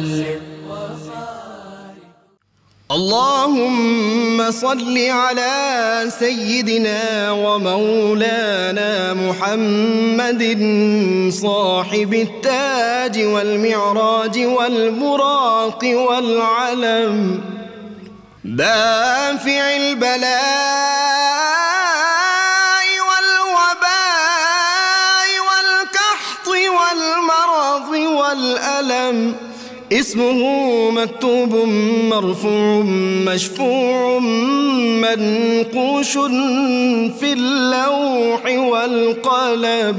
وسلم. اللهم صل على سيدنا ومولانا محمد صاحب التاج والمعراج والبراق والعلم دافع البلاء والوباء والكحط والمرض والألم، اسمه مكتوب مرفوع مشفوع منقوش في اللوح والقلم.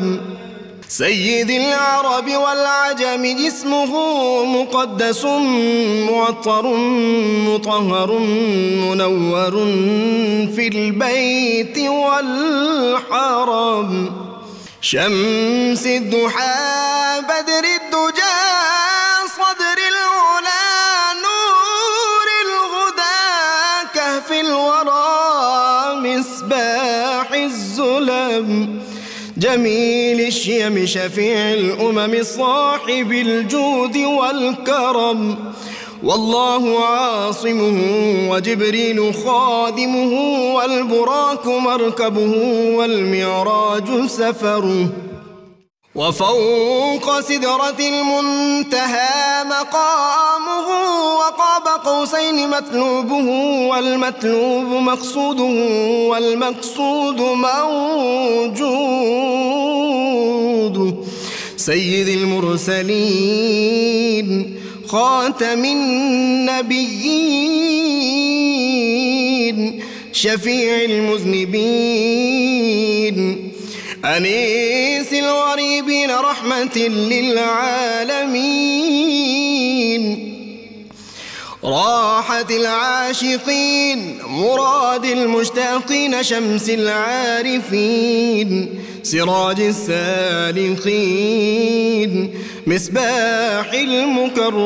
سيد العرب والعجم، اسمه مقدس معطر مطهر منور في البيت والحرم. شمس الضحى بدر الدجى صدر العلا نور الهدى كهف الورى مصباح الظلم. جميل الشيم شفيع الأمم صاحب الجود والكرم. والله عاصمه وجبريل خادمه والبراك مركبه والمعراج سفره. وفوق سدرة المنتهى مقامه وقاب قوسين مطلوبه والمطلوب مقصوده والمقصود موجود. سيد المرسلين خاتم النبيين شفيع المذنبين أنيس الغريبين رحمة للعالمين. راحة العاشقين مراد المشتاقين شمس العارفين سراج السالخين مصباح المقربين.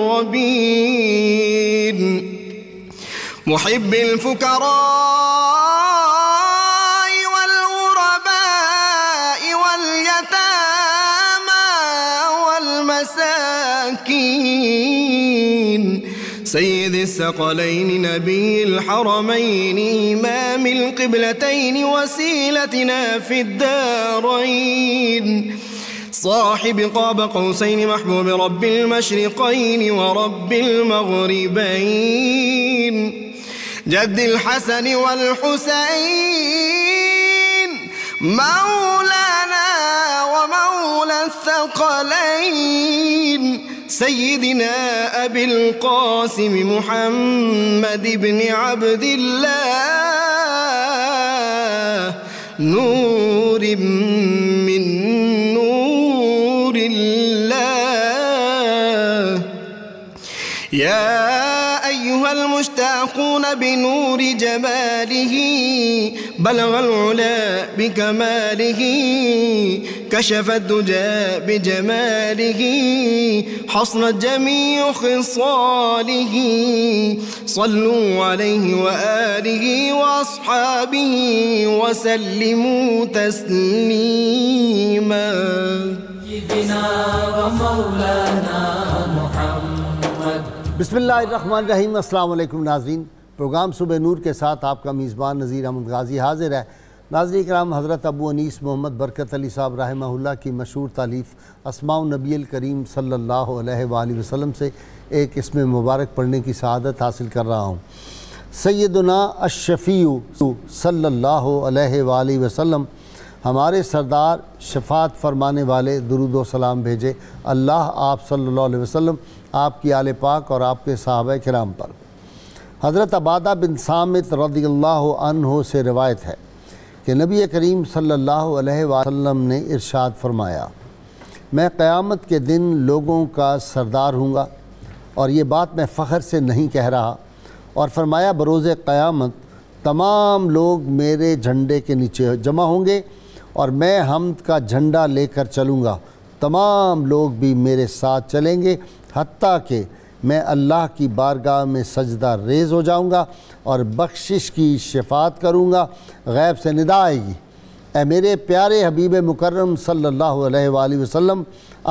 محب الفقراء سيد الثقلين نبي الحرمين إمام القبلتين وسيلتنا في الدارين. صاحب قاب قوسين محبوب رب المشرقين ورب المغربين. جد الحسن والحسين مولانا ومولى الثقلين. سيدنا أبي القاسم محمد بن عبد الله نور من نور الله. يا أيها المشتاقون بنور جماله بلغ العلا بكماله كشف الدجى بجماله حصنت جميع خصاله. صلوا عليه وآله وأصحابه وسلموا تسليما. سيدنا ومولانا محمد. بسم اللہ الرحمن الرحیم. السلام علیکم ناظرین. پروگرام صبح نور کے ساتھ آپ کا میزبان نذیر احمد غازی حاضر ہے. ناظرین کرام، حضرت ابو انیس محمد برکت علی صاحب رحمہ اللہ کی مشہور تالیف اسماء النبی الکریم صلی اللہ علیہ وآلہ وسلم سے ایک اسم مبارک پڑھنے کی سعادت حاصل کر رہا ہوں. سیدنا الشفیع صلی اللہ علیہ وآلہ وسلم، ہمارے سردار شفاعت فرمانے والے، درود و سلام بھیجے اللہ آپ صلی اللہ علیہ وسلم، آپ کی آل پاک اور آپ کے صحابہ کرام پر. حضرت عبادہ بن صامت رضی اللہ عنہ سے روایت ہے کہ نبی کریم صلی اللہ علیہ وسلم نے ارشاد فرمایا، میں قیامت کے دن لوگوں کا سردار ہوں گا، اور یہ بات میں فخر سے نہیں کہہ رہا. اور فرمایا بروز قیامت تمام لوگ میرے جھنڈے کے نیچے جمع ہوں گے اور میں حمد کا جھنڈا لے کر چلوں گا. تمام لوگ بھی میرے ساتھ چلیں گے حتیٰ کہ میں اللہ کی بارگاہ میں سجدہ ریز ہو جاؤں گا اور بخشش کی شفاعت کروں گا. غیب سے ندا آئے گی، اے میرے پیارے حبیب مکرم صلی اللہ علیہ وآلہ وسلم،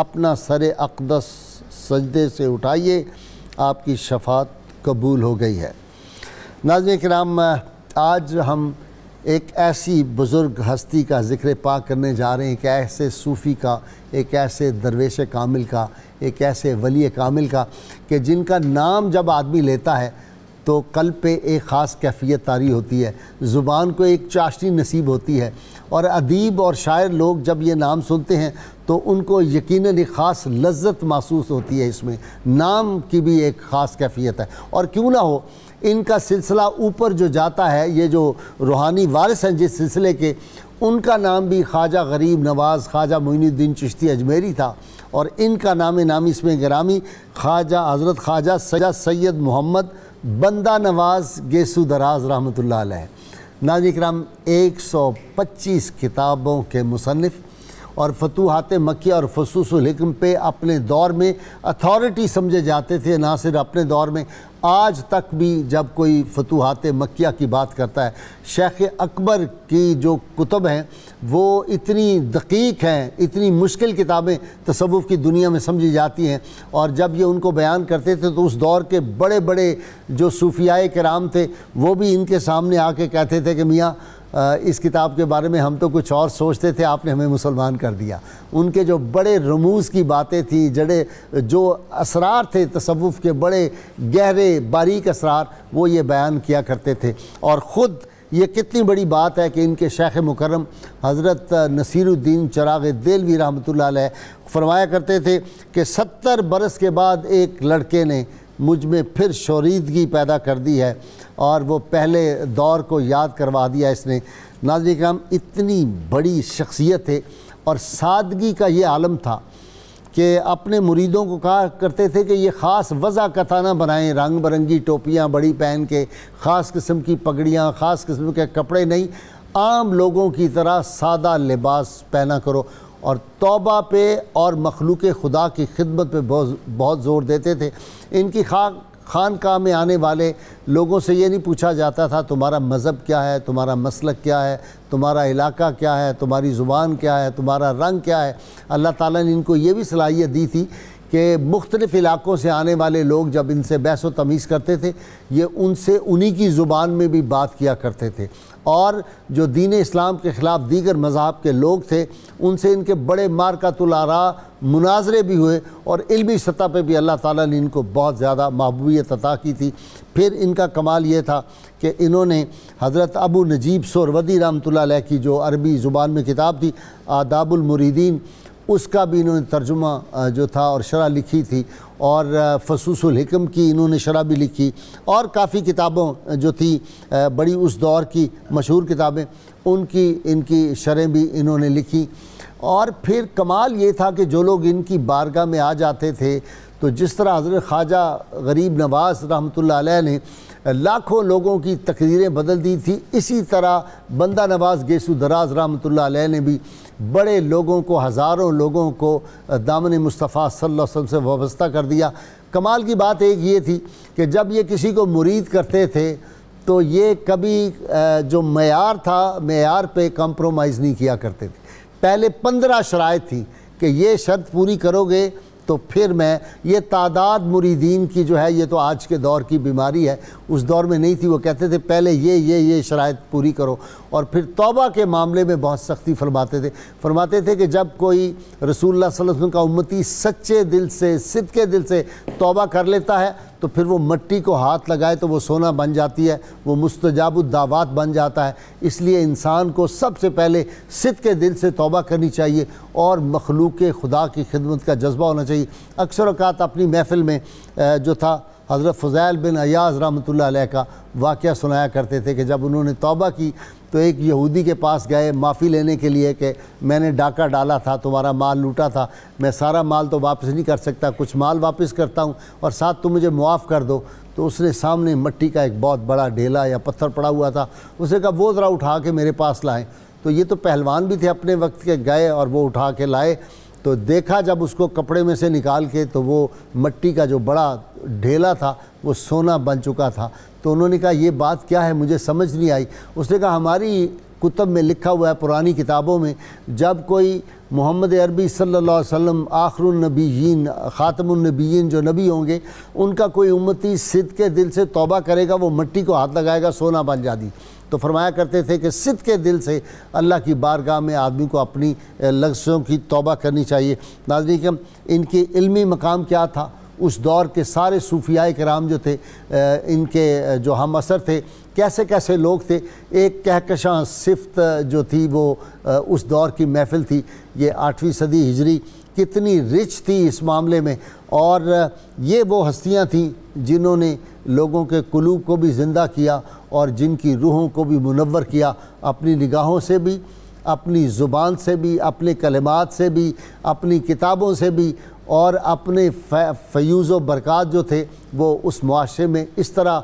اپنا سر اقدس سجدے سے اٹھائیے آپ کی شفاعت قبول ہو گئی ہے۔ ناظرین کرام، آج ہم ایک ایسی بزرگ ہستی کا ذکر پاک کرنے جا رہے ہیں، ایک ایسے صوفی کا، ایک ایسے درویش کامل کا، ایک ایسے ولی کامل کا کہ جن کا نام جب آدمی لیتا ہے تو قلب پہ ایک خاص کیفیت طاری ہوتی ہے، زبان کو ایک چاشنی نصیب ہوتی ہے، اور ادیب اور شاعر لوگ جب یہ نام سنتے ہیں تو ان کو یقیناً ایک خاص لذت محسوس ہوتی ہے۔ اس میں نام کی بھی ایک خاص کیفیت ہے، اور کیوں نہ ہو ان کا سلسلہ اوپر جو جاتا ہے، یہ جو روحانی وارث ہیں جس سلسلے کے، ان کا نام بھی خواجہ غریب نواز خواجہ معین الدین چشتی اجمیری تھا، اور ان کا نام نامی اس میں گرامی خواجہ حضرت خواجہ سید محمد بندہ نواز گیسو دراز رحمۃ اللہ علیہ۔ ناظرین کرام، 125 کتابوں کے مصنف اور فتوحات مکیہ اور فصوص الحکم پہ اپنے دور میں اتھارٹی سمجھے جاتے تھے۔ نہ صرف اپنے دور میں، آج تک بھی جب کوئی فتوحات مکیہ کی بات کرتا ہے، شیخ اکبر کی جو کتب ہیں وہ اتنی دقیق ہیں، اتنی مشکل کتابیں تصوف کی دنیا میں سمجھی جاتی ہیں، اور جب یہ ان کو بیان کرتے تھے تو اس دور کے بڑے بڑے جو صوفیاء کرام تھے وہ بھی ان کے سامنے آ کے کہتے تھے کہ میاں اس کتاب کے بارے میں ہم تو کچھ اور سوچتے تھے، آپ نے ہمیں مسلمان کر دیا۔ ان کے جو بڑے رموز کی باتیں تھیں، جو اسرار تھے تصوف کے بڑے گہرے باریک اسرار، وہ یہ بیان کیا کرتے تھے۔ اور خود یہ کتنی بڑی بات ہے کہ ان کے شیخ مکرم حضرت نصیر الدین چراغ دہلوی رحمۃ اللہ علیہ فرمایا کرتے تھے کہ 70 برس کے بعد ایک لڑکے نے مجھ میں پھر شوریدگی پیدا کر دی ہے، اور وہ پہلے دور کو یاد کروا دیا اس نے۔ ناظرین کرام، اتنی بڑی شخصیت ہے، اور سادگی کا یہ عالم تھا کہ اپنے مریدوں کو کہا کرتے تھے کہ یہ خاص وضع کتھا نہ بنائیں، رنگ برنگی ٹوپیاں بڑی پہن کے، خاص قسم کی پگڑیاں، خاص قسم کے کپڑے نہیں، عام لوگوں کی طرح سادہ لباس پہنا کرو، اور توبہ پہ اور مخلوق خدا کی خدمت پہ بہت زور دیتے تھے۔ ان کی خانقاہ میں آنے والے لوگوں سے یہ نہیں پوچھا جاتا تھا تمہارا مذہب کیا ہے، تمہارا مسلک کیا ہے، تمہارا علاقہ کیا ہے، تمہاری زبان کیا ہے، تمہارا رنگ کیا ہے۔ اللہ تعالیٰ نے ان کو یہ بھی صلاحیت دی تھی کہ مختلف علاقوں سے آنے والے لوگ جب ان سے بحث و تمیز کرتے تھے، یہ ان سے انہی کی زبان میں بھی بات کیا کرتے تھے، اور جو دین اسلام کے خلاف دیگر مذاہب کے لوگ تھے ان سے ان کے بڑے مارکۃ الآراء مناظرے بھی ہوئے، اور علمی سطح پہ بھی اللہ تعالیٰ نے ان کو بہت زیادہ محبوبیت عطا کی تھی۔ پھر ان کا کمال یہ تھا کہ انہوں نے حضرت ابو نجیب سہروردی رحمۃ اللہ علیہ کی جو عربی زبان میں کتاب تھی آداب المریدین، اس کا بھی انہوں نے ترجمہ جو تھا اور شرح لکھی تھی، اور فصوص الحکم کی انہوں نے شرح بھی لکھی، اور کافی کتابوں جو تھی بڑی اس دور کی مشہور کتابیں ان کی شرح بھی انہوں نے لکھی۔ اور پھر کمال یہ تھا کہ جو لوگ ان کی بارگاہ میں آ جاتے تھے تو جس طرح حضرت خواجہ غریب نواز رحمۃ اللہ علیہ نے لاکھوں لوگوں کی تقدیریں بدل دی تھی، اسی طرح بندہ نواز گیسو دراز رحمۃ اللہ علیہ نے بھی بڑے لوگوں کو، ہزاروں لوگوں کو دامن مصطفیٰ صلی اللہ علیہ وسلم سے وابستہ کر دیا۔ کمال کی بات ایک یہ تھی کہ جب یہ کسی کو مرید کرتے تھے تو یہ کبھی جو معیار تھا، معیار پہ کمپرومائز نہیں کیا کرتے تھے۔ پہلے 15 شرائط تھی کہ یہ شرط پوری کرو گے تو پھر میں، یہ تعداد مریدین کی جو ہے یہ تو آج کے دور کی بیماری ہے، اس دور میں نہیں تھی۔ وہ کہتے تھے پہلے یہ شرائط پوری کرو، اور پھر توبہ کے معاملے میں بہت سختی فرماتے تھے کہ جب کوئی رسول اللہ صلی اللہ علیہ وسلم کا امتی سچے دل سے، صدقے دل سے توبہ کر لیتا ہے تو پھر وہ مٹی کو ہاتھ لگائے تو وہ سونا بن جاتی ہے، وہ مستجاب الدعوات بن جاتا ہے۔ اس لیے انسان کو سب سے پہلے صدقے دل سے توبہ کرنی چاہیے، اور مخلوق خدا کی خدمت کا جذبہ ہونا چاہیے۔ اکثر اوقات اپنی محفل میں جو تھا حضرت فضیل بن عیاض رحمۃ اللہ علیہ کا واقعہ سنایا کرتے تھے کہ جب انہوں نے توبہ کی تو ایک یہودی کے پاس گئے معافی لینے کے لیے کہ میں نے ڈاکہ ڈالا تھا، تمہارا مال لوٹا تھا، میں سارا مال تو واپس نہیں کر سکتا، کچھ مال واپس کرتا ہوں اور ساتھ تم مجھے معاف کر دو۔ تو اس نے سامنے مٹی کا ایک بہت بڑا ڈھیلا یا پتھر پڑا ہوا تھا، اس نے کہا وہ ذرا اٹھا کے میرے پاس لائیں۔ تو یہ تو پہلوان بھی تھے اپنے وقت کے، گئے اور وہ اٹھا کے لائے، تو دیکھا جب اس کو کپڑے میں سے نکال کے تو وہ مٹی کا جو بڑا ڈھیلا تھا وہ سونا بن چکا تھا۔ تو انہوں نے کہا یہ بات کیا ہے، مجھے سمجھ نہیں آئی۔ اس نے کہا ہماری کتب میں لکھا ہوا ہے، پرانی کتابوں میں، جب کوئی محمد عربی صلی اللہ علیہ وسلم آخر النبیین خاتم النبیین جو نبی ہوں گے، ان کا کوئی امتی صدق کے دل سے توبہ کرے گا، وہ مٹی کو ہاتھ لگائے گا سونا بن جاتی۔ تو فرمایا کرتے تھے کہ صدق کے دل سے اللہ کی بارگاہ میں آدمی کو اپنی لغزشوں کی توبہ کرنی چاہیے۔ ناظرین کرام، ان کے علمی مقام کیا تھا؟ اس دور کے سارے صوفیاء کرام جو تھے، ان کے جو ہم اثر تھے، کیسے کیسے لوگ تھے۔ ایک کہکشاں صفت جو تھی وہ اس دور کی محفل تھی۔ یہ 8ویں صدی ہجری کتنی رچ تھی اس معاملے میں، اور یہ وہ ہستیاں تھیں جنہوں نے لوگوں کے قلوب کو بھی زندہ کیا اور جن کی روحوں کو بھی منور کیا، اپنی نگاہوں سے بھی، اپنی زبان سے بھی، اپنے کلمات سے بھی، اپنی کتابوں سے بھی، اور اپنے فیوز و برکات جو تھے وہ اس معاشرے میں اس طرح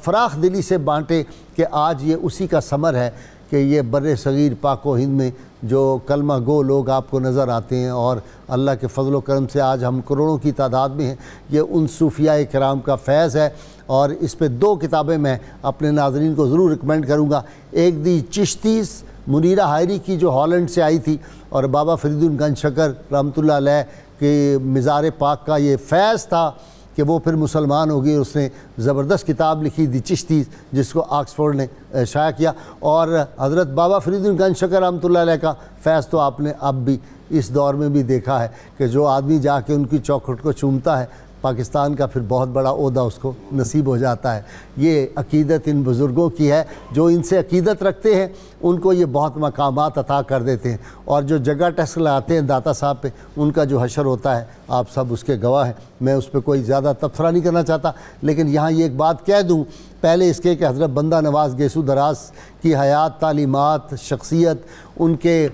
فراخ دلی سے بانٹے کہ آج یہ اسی کا ثمر ہے کہ یہ بر صغیر پاک و ہند میں جو کلمہ گو لوگ آپ کو نظر آتے ہیں، اور اللہ کے فضل و کرم سے آج ہم کروڑوں کی تعداد میں ہیں، یہ ان صوفیاء کرام کا فیض ہے۔ اور اس پہ 2 کتابیں میں اپنے ناظرین کو ضرور ریکمینڈ کروں گا۔ ایک دی چشتیز منیرہ ہائری کی جو ہالینڈ سے آئی تھی، اور بابا فرید گنج شکر رحمۃ اللہ علیہ کہ مزار پاک کا یہ فیض تھا کہ وہ پھر مسلمان ہو گئی، اس نے زبردست کتاب لکھی دی چشتی، جس کو آکسفورڈ نے شائع کیا۔ اور حضرت بابا فرید گنج شکر رحمۃ اللہ علیہ کا فیض تو آپ نے اب بھی اس دور میں بھی دیکھا ہے کہ جو آدمی جا کے ان کی چوکھٹ کو چومتا ہے، پاکستان کا پھر بہت بڑا عہدہ اس کو نصیب ہو جاتا ہے۔ یہ عقیدت ان بزرگوں کی ہے، جو ان سے عقیدت رکھتے ہیں ان کو یہ بہت مقامات عطا کر دیتے ہیں۔ اور جو جگہ ٹیسٹ لگاتے ہیں داتا صاحب پہ، ان کا جو حشر ہوتا ہے آپ سب اس کے گواہ ہیں۔ میں اس پہ کوئی زیادہ تبصرہ نہیں کرنا چاہتا، لیکن یہاں یہ ایک بات کہہ دوں پہلے اس کے کہ حضرت بندہ نواز گیسو دراز کی حیات، تعلیمات، شخصیت، ان کے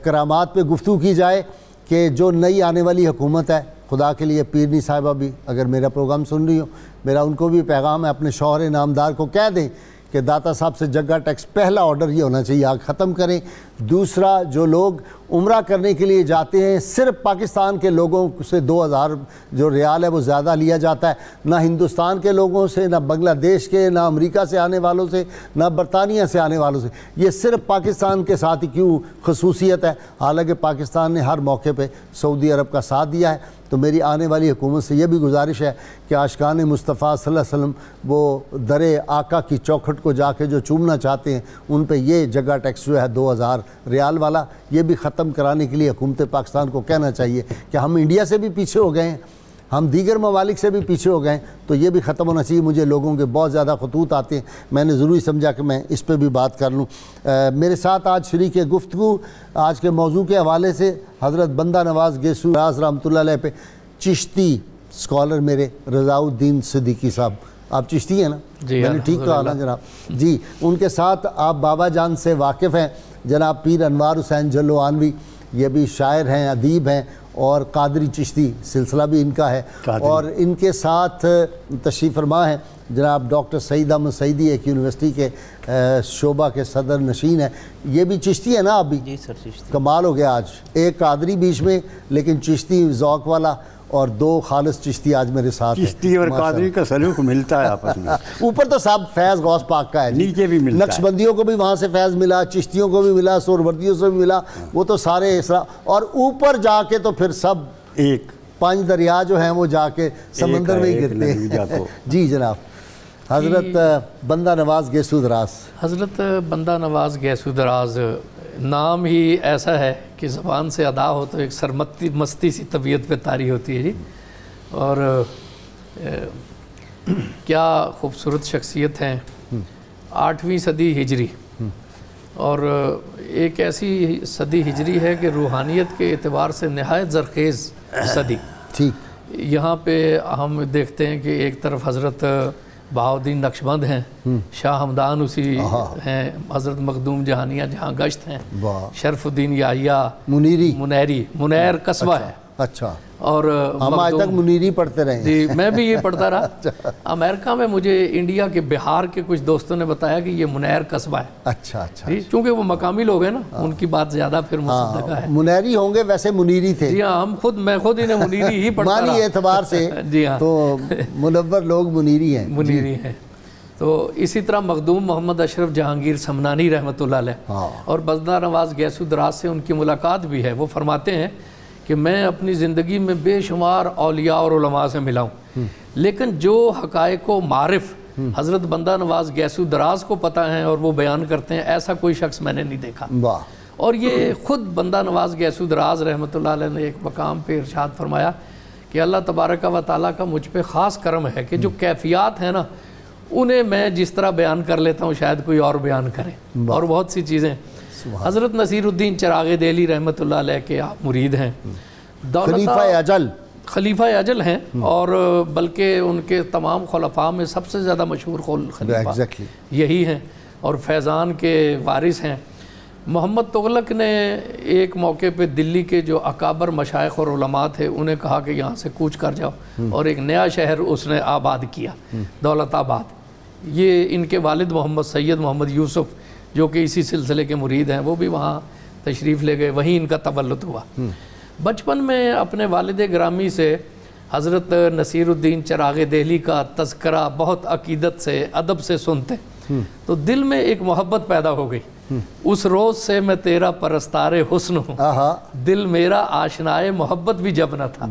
کرامات پہ گفتگو کی جائے کہ جو نئی آنے والی حکومت ہے، خدا کے لیے پیرنی صاحبہ بھی اگر میرا پروگرام سن رہی ہو، میرا ان کو بھی پیغام ہے، اپنے شوہر نامدار کو کہہ دیں کہ داتا صاحب سے جگہ ٹیکس پہلا آرڈر یہ ہونا چاہیے آگ ختم کریں۔ دوسرا، جو لوگ عمرہ کرنے کے لیے جاتے ہیں صرف پاکستان کے لوگوں سے 2000 جو ریال ہے وہ زیادہ لیا جاتا ہے، نہ ہندوستان کے لوگوں سے، نہ بنگلہ دیش کے، نہ امریکہ سے آنے والوں سے، نہ برطانیہ سے آنے والوں سے۔ یہ صرف پاکستان کے ساتھ ہی کیوں خصوصیت ہے، حالانکہ پاکستان نے ہر موقع پہ سعودی عرب کا ساتھ دیا ہے۔ تو میری آنے والی حکومت سے یہ بھی گزارش ہے کہ عاشقان مصطفیٰ صلی اللہ علیہ وسلم وہ در آقا کی چوکھٹ کو جا کے جو چومنا چاہتے ہیں، ان پہ یہ جگہ ٹیکس جو ہے 2000 ریال والا، یہ بھی ختم کرانے کے لیے حکومت پاکستان کو کہنا چاہیے کہ ہم انڈیا سے بھی پیچھے ہو گئے ہیں، ہم دیگر ممالک سے بھی پیچھے ہو گئے ہیں، تو یہ بھی ختم ہونا چاہیے۔ مجھے لوگوں کے بہت زیادہ خطوط آتے ہیں، میں نے ضروری سمجھا کہ میں اس پہ بھی بات کر لوں۔ میرے ساتھ آج شریک گفتگو آج کے موضوع کے حوالے سے حضرت بندہ نواز گیسو دراز رحمۃ اللہ علیہ پہ چشتی اسکالر میرے رضا الدین صدیقی صاحب، آپ چشتی ہیں نا؟ جی میں نے ٹھیک کہا نا جناب؟ جی، ان کے ساتھ آپ بابا جان سے واقف ہیں، جناب پیر انوار حسین جلوانوی، یہ بھی شاعر ہیں، ادیب ہیں، اور قادری چشتی سلسلہ بھی ان کا ہے، اور ان کے ساتھ تشریف فرما ہیں جناب ڈاکٹر سعید احمد سعیدی، ایک یونیورسٹی کے شعبہ کے صدر نشین ہیں۔ یہ بھی چشتی ہے نا آپ بھی؟ جی سر، چشتی۔ کمال ہو گیا، آج ایک قادری بیچ میں، لیکن چشتی ذوق والا، اور 2 خالص چشتی آج میرے ساتھ ہیں۔ چشتی اور قادری کا سلوک ملتا ہے آپس میں۔ اوپر تو سب فیض غوث پاک کا ہے، نیچے بھی ملتا ہے، نقش بندیوں کو بھی وہاں سے فیض ملا، چشتیوں کو بھی ملا، سہروردیوں سے بھی ملا، وہ تو سارے اور اوپر جا کے تو پھر سب ایک 5 دریا جو ہیں وہ جا کے سمندر میں ہی گرتے ہیں۔ جی جناب، حضرت بندہ نواز گیسو دراز۔ حضرت بندہ نواز گیسو دراز نام ہی ایسا ہے کہ زبان سے ادا ہو تو ایک مستی سی طبیعت پہ طاری ہوتی ہے جی، اور کیا خوبصورت شخصیت ہیں۔ 8ویں صدی ہجری، اور ایک ایسی صدی ہجری ہے کہ روحانیت کے اعتبار سے نہایت زرخیز صدی۔ ٹھیک، یہاں پہ ہم دیکھتے ہیں کہ ایک طرف حضرت بہاؤالدین نقشبند ہیں، شاہ ہمدان اسی ہیں، حضرت مخدوم جہانیہ جہاں گشت ہیں، شرف الدین یحییٰ منیر قصبہ ہے۔ اچھا، اور ہم آج تک منیری پڑھتے رہے ہیں۔ جی، میں بھی یہ پڑھتا رہا۔ امریکہ میں مجھے انڈیا کے بہار کے کچھ دوستوں نے بتایا کہ یہ منیر قصبہ ہے۔ اچھا اچھا، جی، چونکہ وہ مقامی لوگ ہیں نا، ان کی بات زیادہ پھر مصدقہ ہے۔ منیری ہوں گے، ویسے منیری تھے۔ جی ہاں، میں خود انہیں منیری ہی پڑھتا رہا مانی اعتبار سے جی ہاں، تو منور لوگ منیری ہیں۔ منیری ہیں۔ تو اسی طرح مخدوم محمد اشرف جہانگیر سمنانی رحمۃ اللہ علیہ اور بندہ نواز گیسو دراز سے ان کی ملاقات بھی ہے. وہ فرماتے ہیں کہ میں اپنی زندگی میں بے شمار اولیاء اور علماء سے ملا ہوں، لیکن جو حقائق و معرف حضرت بندہ نواز گیسو دراز کو پتہ ہیں اور وہ بیان کرتے ہیں، ایسا کوئی شخص میں نے نہیں دیکھا. اور یہ خود بندہ نواز گیسو دراز رحمۃ اللہ علیہ نے ایک مقام پہ ارشاد فرمایا کہ اللہ تبارک و تعالیٰ کا مجھ پہ خاص کرم ہے کہ جو کیفیات ہیں نا انہیں میں جس طرح بیان کر لیتا ہوں شاید کوئی اور بیان کرے. اور بہت سی چیزیں حضرت نصیر الدین چراغ دہلی رحمۃ اللہ علیہ کے آپ مرید ہیں، خلیفہ اجل ہیں، اور بلکہ ان کے تمام خلفاء میں سب سے زیادہ مشہور خلیفہ یہی ہیں اور فیضان کے وارث ہیں. محمد تغلق نے ایک موقع پہ دلی کے جو اکابر مشائخ اور علماء تھے انہیں کہا کہ یہاں سے کوچ کر جاؤ، اور ایک نیا شہر اس نے آباد کیا، دولت آباد. یہ ان کے والد محمد سید محمد یوسف جو کہ اسی سلسلے کے مرید ہیں، وہ بھی وہاں تشریف لے گئے، وہیں ان کا تولد ہوا. بچپن میں اپنے والد گرامی سے حضرت نصیر الدین چراغ دہلی کا تذکرہ بہت عقیدت سے ادب سے سنتے تو دل میں ایک محبت پیدا ہو گئی. اس روز سے میں تیرا پرستار حسن ہوں، دل میرا آشنائے محبت بھی جب نہ تھا.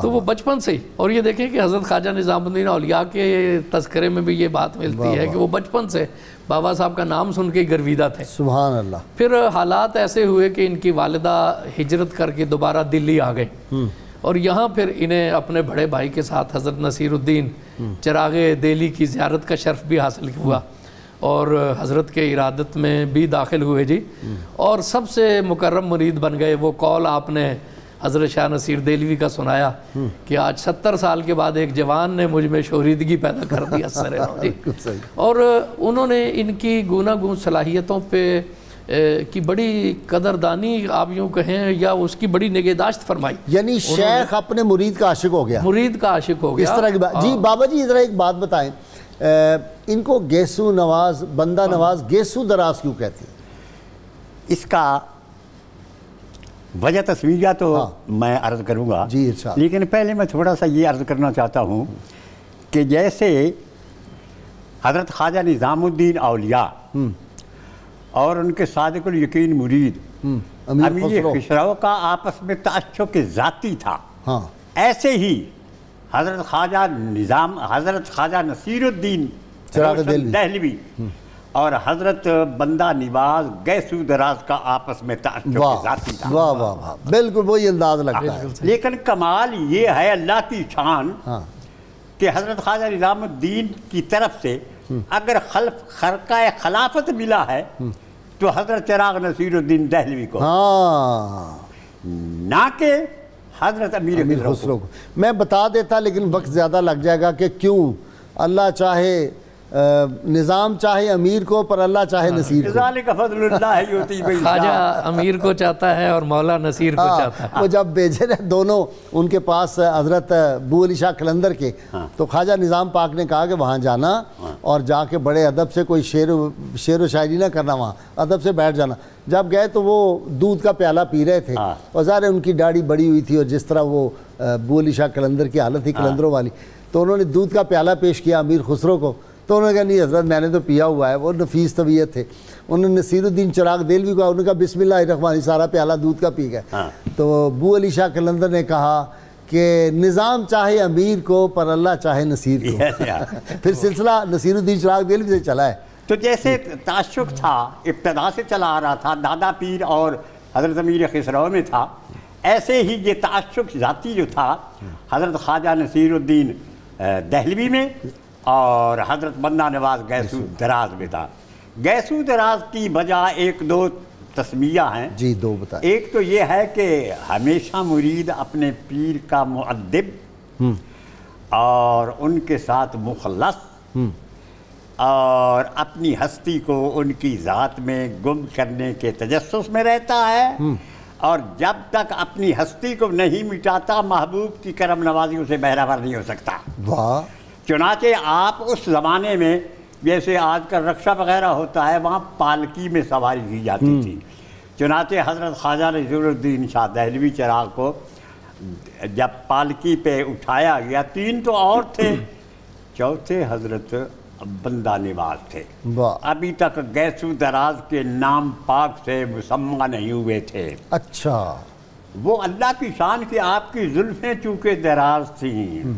تو وہ بچپن سے ہی. اور یہ دیکھیں کہ حضرت خواجہ نظام الدین اولیاء کے تذکرے میں بھی یہ بات ملتی ہے کہ وہ بچپن سے بابا صاحب کا نام سن کے گرویدہ تھے. سبحان اللہ. پھر حالات ایسے ہوئے کہ ان کی والدہ ہجرت کر کے دوبارہ دلی آ گئے، اور یہاں پھر انہیں اپنے بڑے بھائی کے ساتھ حضرت نصیر الدین چراغ دہلی کی زیارت کا شرف بھی حاصل ہوا، اور حضرت کے ارادت میں بھی داخل ہوئے جی، اور سب سے مکرم مرید بن گئے. وہ قول آپ نے حضرت شاہ نصیر دہلوی کا سنایا کہ آج 70 سال کے بعد ایک جوان نے مجھ میں شوریدگی پیدا کر دی اثر جی. اور انہوں نے ان کی گوناگون صلاحیتوں پہ کی بڑی قدردانی آپ یوں کہیں یا اس کی بڑی نگہداشت فرمائی. یعنی شیخ اپنے مرید کا عاشق ہو گیا، مرید کا عاشق ہو گیا اس طرح کی بات. جی بابا جی ذرا ایک بات بتائیں، ان کو گیسو نواز بندہ نواز گیسو دراز کیوں کہتے ہیں؟ اس کا وجہ تصویریہ تو میں عرض کروں گا جی ارشاد، لیکن پہلے میں تھوڑا سا یہ عرض کرنا چاہتا ہوں کہ جیسے حضرت خواجہ نظام الدین اولیاء اور ان کے صادق الیقین مرید امیر خسرو کا آپس میں تعشق ذاتی تھا، ایسے ہی حضرت خواجہ نصیر الدین چراغ دہلوی اور حضرت بندہ نواز گیسو دراز کا آپس میں تعلق ذاتی تھا. واہ واہ واہ، بالکل وہی انداز لگتا ہے. لیکن کمال یہ ہے اللہ کی شان کہ حضرت خواجہ نظام الدین کی طرف سے اگر خرقہ خلافت ملا ہے تو حضرت چراغ نصیر الدین دہلوی کو، نہ کہ حضرت امیر خسرو کو. میں بتا دیتا لیکن وقت زیادہ لگ جائے گا کہ کیوں اللہ چاہے نظام چاہے امیر کو پر اللہ چاہے نصیر کو. ذالک فضل اللہ یؤتی من یشاء. خواجہ امیر کو چاہتا ہے اور مولا نصیر کو چاہتا ہے. وہ جب بھیجے نا دونوں ان کے پاس حضرت ابو علی شاہ قلندر کے، تو خواجہ نظام پاک نے کہا کہ وہاں جانا اور جا کے بڑے ادب سے کوئی شعر و شاعری نہ کرنا، وہاں ادب سے بیٹھ جانا. جب گئے تو وہ دودھ کا پیالہ پی رہے تھے، اور ظاہر ان کی داڑھی بڑی ہوئی تھی اور جس طرح وہ ابو علی شاہ قلندر کی حالت تھی قلندروں والی، تو انہوں نے دودھ کا پیالہ پیش کیا امیر خسرو کو. تو انہوں نے کہا نہیں حضرت میں نے تو پیا ہوا ہے. وہ نفیس طبیعت تھے. انہوں نے نصیر الدین چراغ دہلوی کو انہوں نے کہا بسم اللہ الرحمن الرحیم، سارا پیالہ دودھ کا پی گئے. تو ابو علی شاہ قلندر نے کہا کہ نظام چاہے امیر کو پر اللہ چاہے نصیر کو. پھر سلسلہ نصیر الدین چراغ دہلوی سے چلا ہے. تو جیسے تعشق تھا ابتدا سے چلا آ رہا تھا، دادا پیر اور حضرت امیر خسرو میں تھا، ایسے ہی یہ تعشق ذاتی جو تھا حضرت خواجہ نصیر الدین دہلوی میں اور حضرت بندہ نواز گیسو دراز میں تھا. گیسو دراز کی وجہ ایک دو تسمیہ ہیں. جی دو بتائیں. ایک تو یہ ہے کہ ہمیشہ مرید اپنے پیر کا مؤدب اور ان کے ساتھ مخلص اور اپنی ہستی کو ان کی ذات میں گم کرنے کے تجسس میں رہتا ہے، اور جب تک اپنی ہستی کو نہیں مٹاتا محبوب کی کرم نوازی اسے بہرہ نہیں ہو سکتا. واہ. چنانچہ آپ اس زمانے میں جیسے آج کل رکشہ وغیرہ ہوتا ہے، وہاں پالکی میں سواری کی جاتی تھی. چنانچہ حضرت خواجہ نصیر الدین شاہ دہلوی چراغ کو جب پالکی پہ اٹھایا گیا، 3 تو اور تھے، چوتھے حضرت بندہ نواز تھے. ابھی تک گیسو دراز کے نام پاک سے مسمہ نہیں ہوئے تھے. اچھا. وہ اللہ کی شان کہ آپ کی زلفیں چونکہ دراز تھیں،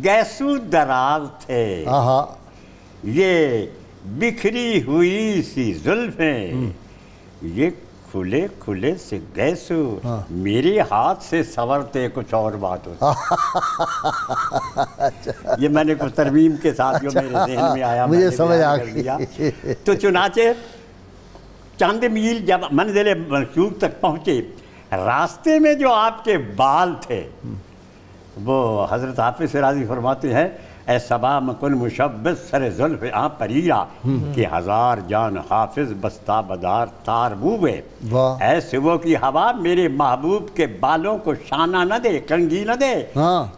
گیسو دراز تھے. یہ بکھری ہوئی سی زلفیں، یہ کھلے کھلے سے گیسو، میرے ہاتھ سے سورتے کچھ اور بات ہوتی. یہ میں نے کچھ ترمیم کے ساتھ جو میرے ذہن میں آیا مجھے سمجھ آ گیا. تو چنانچہ چند میل جب منزل مشوق تک پہنچے، راستے میں جو آپ کے بال تھے وہ حضرت حافظ شیرازی فرماتے ہیں اے صبا مکن مشبث سر زلف آں پریرا کہ ہزار جان حافظ بستہ بدار تار بوبے. اے صبح کی ہوا میرے محبوب کے بالوں کو شانہ نہ دے، کنگھی نہ دے،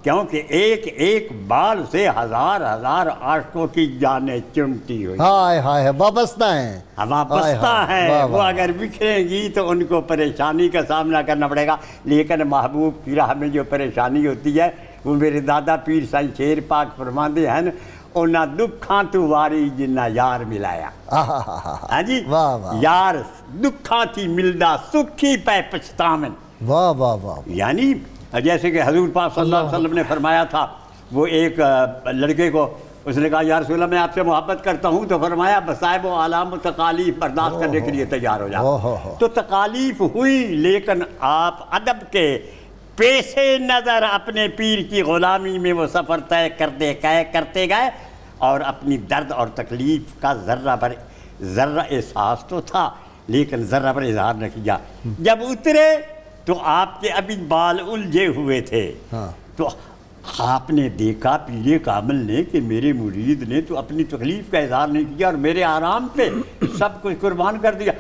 کیونکہ ایک ایک بال سے ہزار ہزار عاشقوں کی جانیں چمٹی ہوئی. ہائے ہائے وابستہ ہیں، وابستہ ہیں. وہ اگر بکھریں گی تو ان کو پریشانی کا سامنا کرنا پڑے گا. لیکن محبوب کی راہ میں جو پریشانی ہوتی ہے وہ میرے دادا پیر سائیں شیر پاک فرماندے ہیں اونا دکھاں تو واری جنہ یار ملایا. ہاں جی، یار دکھاں تھی ملدہ سکھی پہ پچھتامن. واہ واہ واہ. یعنی جیسے کہ حضور پاک صلی اللہ علیہ وسلم نے فرمایا تھا، وہ ایک لڑکے کو اس نے کہا یا رسول اللہ میں آپ سے محبت کرتا ہوں، تو فرمایا بصائب و آلام و تکالیف برداشت کرنے کے لیے تیار ہو جاؤ. تو تکالیف ہوئی، لیکن آپ ادب کے پیش نظر اپنے پیر کی غلامی میں وہ سفر طے کرتے گئے، اور اپنی درد اور تکلیف کا ذرہ احساس تو تھا لیکن ذرہ پر اظہار نہ کیا. جب اترے تو آپ کے ابھی بال الجھے ہوئے تھے، تو آپ نے دیکھا پیر کامل نے کہ میرے مرید نے تو اپنی تکلیف کا اظہار نہیں کیا اور میرے آرام پہ سب کچھ قربان کر دیا.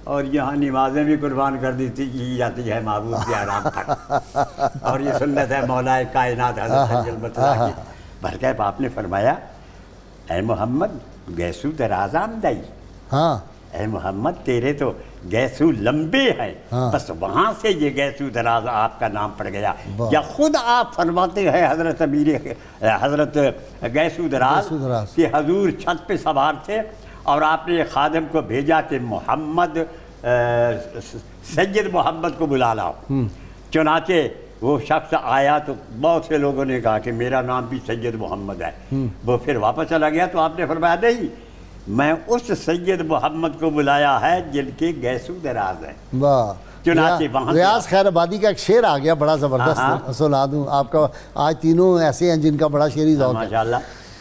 اور یہاں نمازیں بھی قربان کر دی تھی کی جاتی ہے محبوب کے آرام پر. اور یہ سنت ہے مولا کائنات حضرت کی. بلکہ آپ نے فرمایا اے محمد گیسو دراز آمدائی. اے محمد تیرے تو گیسو لمبے ہیں، بس وہاں سے یہ گیسو دراز آپ کا نام پڑ گیا. یا خود آپ فرماتے ہیں حضرت گیسو دراز کہ حضور چھت پہ سوار تھے اور آپ نے خادم کو بھیجا کہ محمد سید محمد کو بلا لاؤ. چنانچہ وہ شخص آیا تو بہت سے لوگوں نے کہا کہ میرا نام بھی سید محمد ہے. وہ پھر واپس چلا گیا تو آپ نے فرمایا نہیں، میں اس سید محمد کو بلایا ہے جن کے گیسو دراز ہے. چنانچہ وہاں ریاض خیر آبادی کا ایک شعر آ گیا بڑا زبردست، سنا دوں آپ کا. آج تینوں ایسے ہیں جن کا بڑا شعری ذوق ہے. ماشاءاللہ.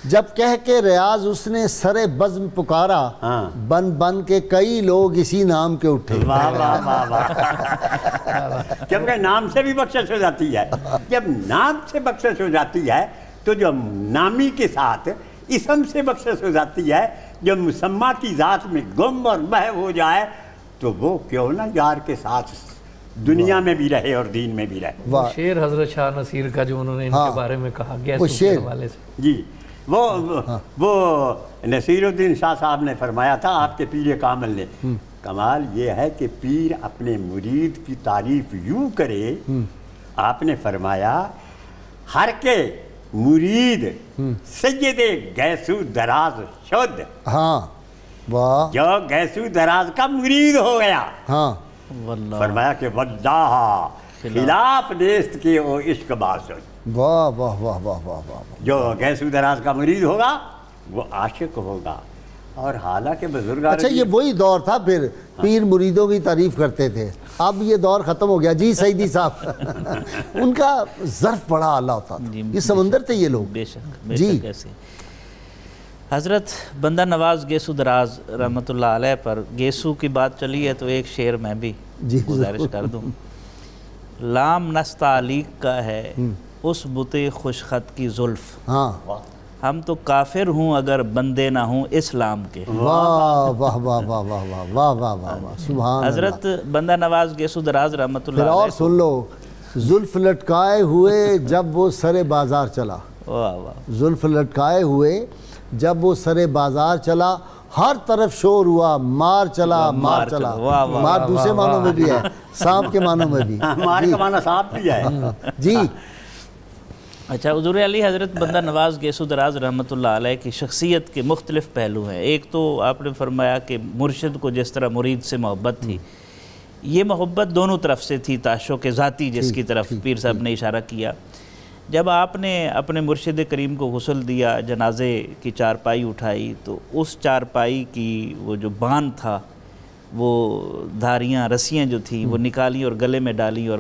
جب کہہ کے ریاض اس نے سر بزم پکارا، بن بن کے کئی لوگ اسی نام کے اٹھے. واہ واہ واہ واہ. کیونکہ نام سے بھی بخشش ہو جاتی ہے. جب نام سے بخشش ہو جاتی ہے تو جو نامی کے ساتھ اسم سے بخشش ہو جاتی ہے، جو مسمہ کی ذات میں گم اور محو ہو جائے تو وہ کیوں نہ یار کے ساتھ دنیا میں بھی رہے اور دین میں بھی رہے. شعر حضرت شاہ نصیر کا جو انہوں نے ان کے بارے میں کہا گیسو کے حوالے سے. جی وہ نصیر الدین شاہ صاحب نے فرمایا تھا آپ کے پیر کامل نے. کمال یہ ہے کہ پیر اپنے مرید کی تعریف یوں کرے. آپ نے فرمایا ہر کے مرید سید گیسو دراز شد. جو گیسو دراز کا مرید ہو گیا، فرمایا کہ واللہ خلاف نیست کے وہ عشق باسد. واہ واہ واہ واہ واہ واہ. جو گیسو دراز کا مرید ہوگا وہ عاشق ہوگا. اور حالانکہ بزرگان اچھا یہ وہی دور تھا پھر پیر مریدوں کی تعریف کرتے تھے، اب یہ دور ختم ہو گیا. جی سیدی صاحب ان کا ظرف بڑا اعلیٰ ہوتا تھا، یہ سمندر تھے یہ لوگ. بے شک جی. حضرت بندہ نواز گیسو دراز رحمۃ اللہ علیہ پر گیسو کی بات چلی ہے تو ایک شعر میں بھی گزارش کر دوں. لام نستعلیق کا ہے اس بت خوش خط کی زلف، ہم تو کافر ہوں اگر بندے نہ ہوں اسلام کے. واہ واہ واہ واہ واہ واہ واہ واہ سبحان. حضرت بندہ نواز گیسو دراز رحمۃ اللہ علیہ. اور سن لو، زلف لٹکائے ہوئے جب وہ سر بازار چلا. واہ واہ. زلف لٹکائے ہوئے جب وہ سر بازار چلا، ہر طرف شور ہوا مار چلا مار چلا. مار دوسرے معنوں میں بھی ہے، سانپ کے معنوں میں بھی. مار کا معنی سانپ بھی ہے. جی اچھا، حضور علی حضرت بندہ نواز گیسو دراز رحمۃ اللہ علیہ کی شخصیت کے مختلف پہلو ہیں. ایک تو آپ نے فرمایا کہ مرشد کو جس طرح مرید سے محبت تھی، یہ محبت دونوں طرف سے تھی، تعشق ذاتی جس کی طرف پیر صاحب نے اشارہ کیا. جب آپ نے اپنے مرشد کریم کو غسل دیا، جنازے کی چارپائی اٹھائی، تو اس چارپائی کی وہ جو بان تھا، وہ دھاریاں رسیاں جو تھیں وہ نکالی اور گلے میں ڈالی اور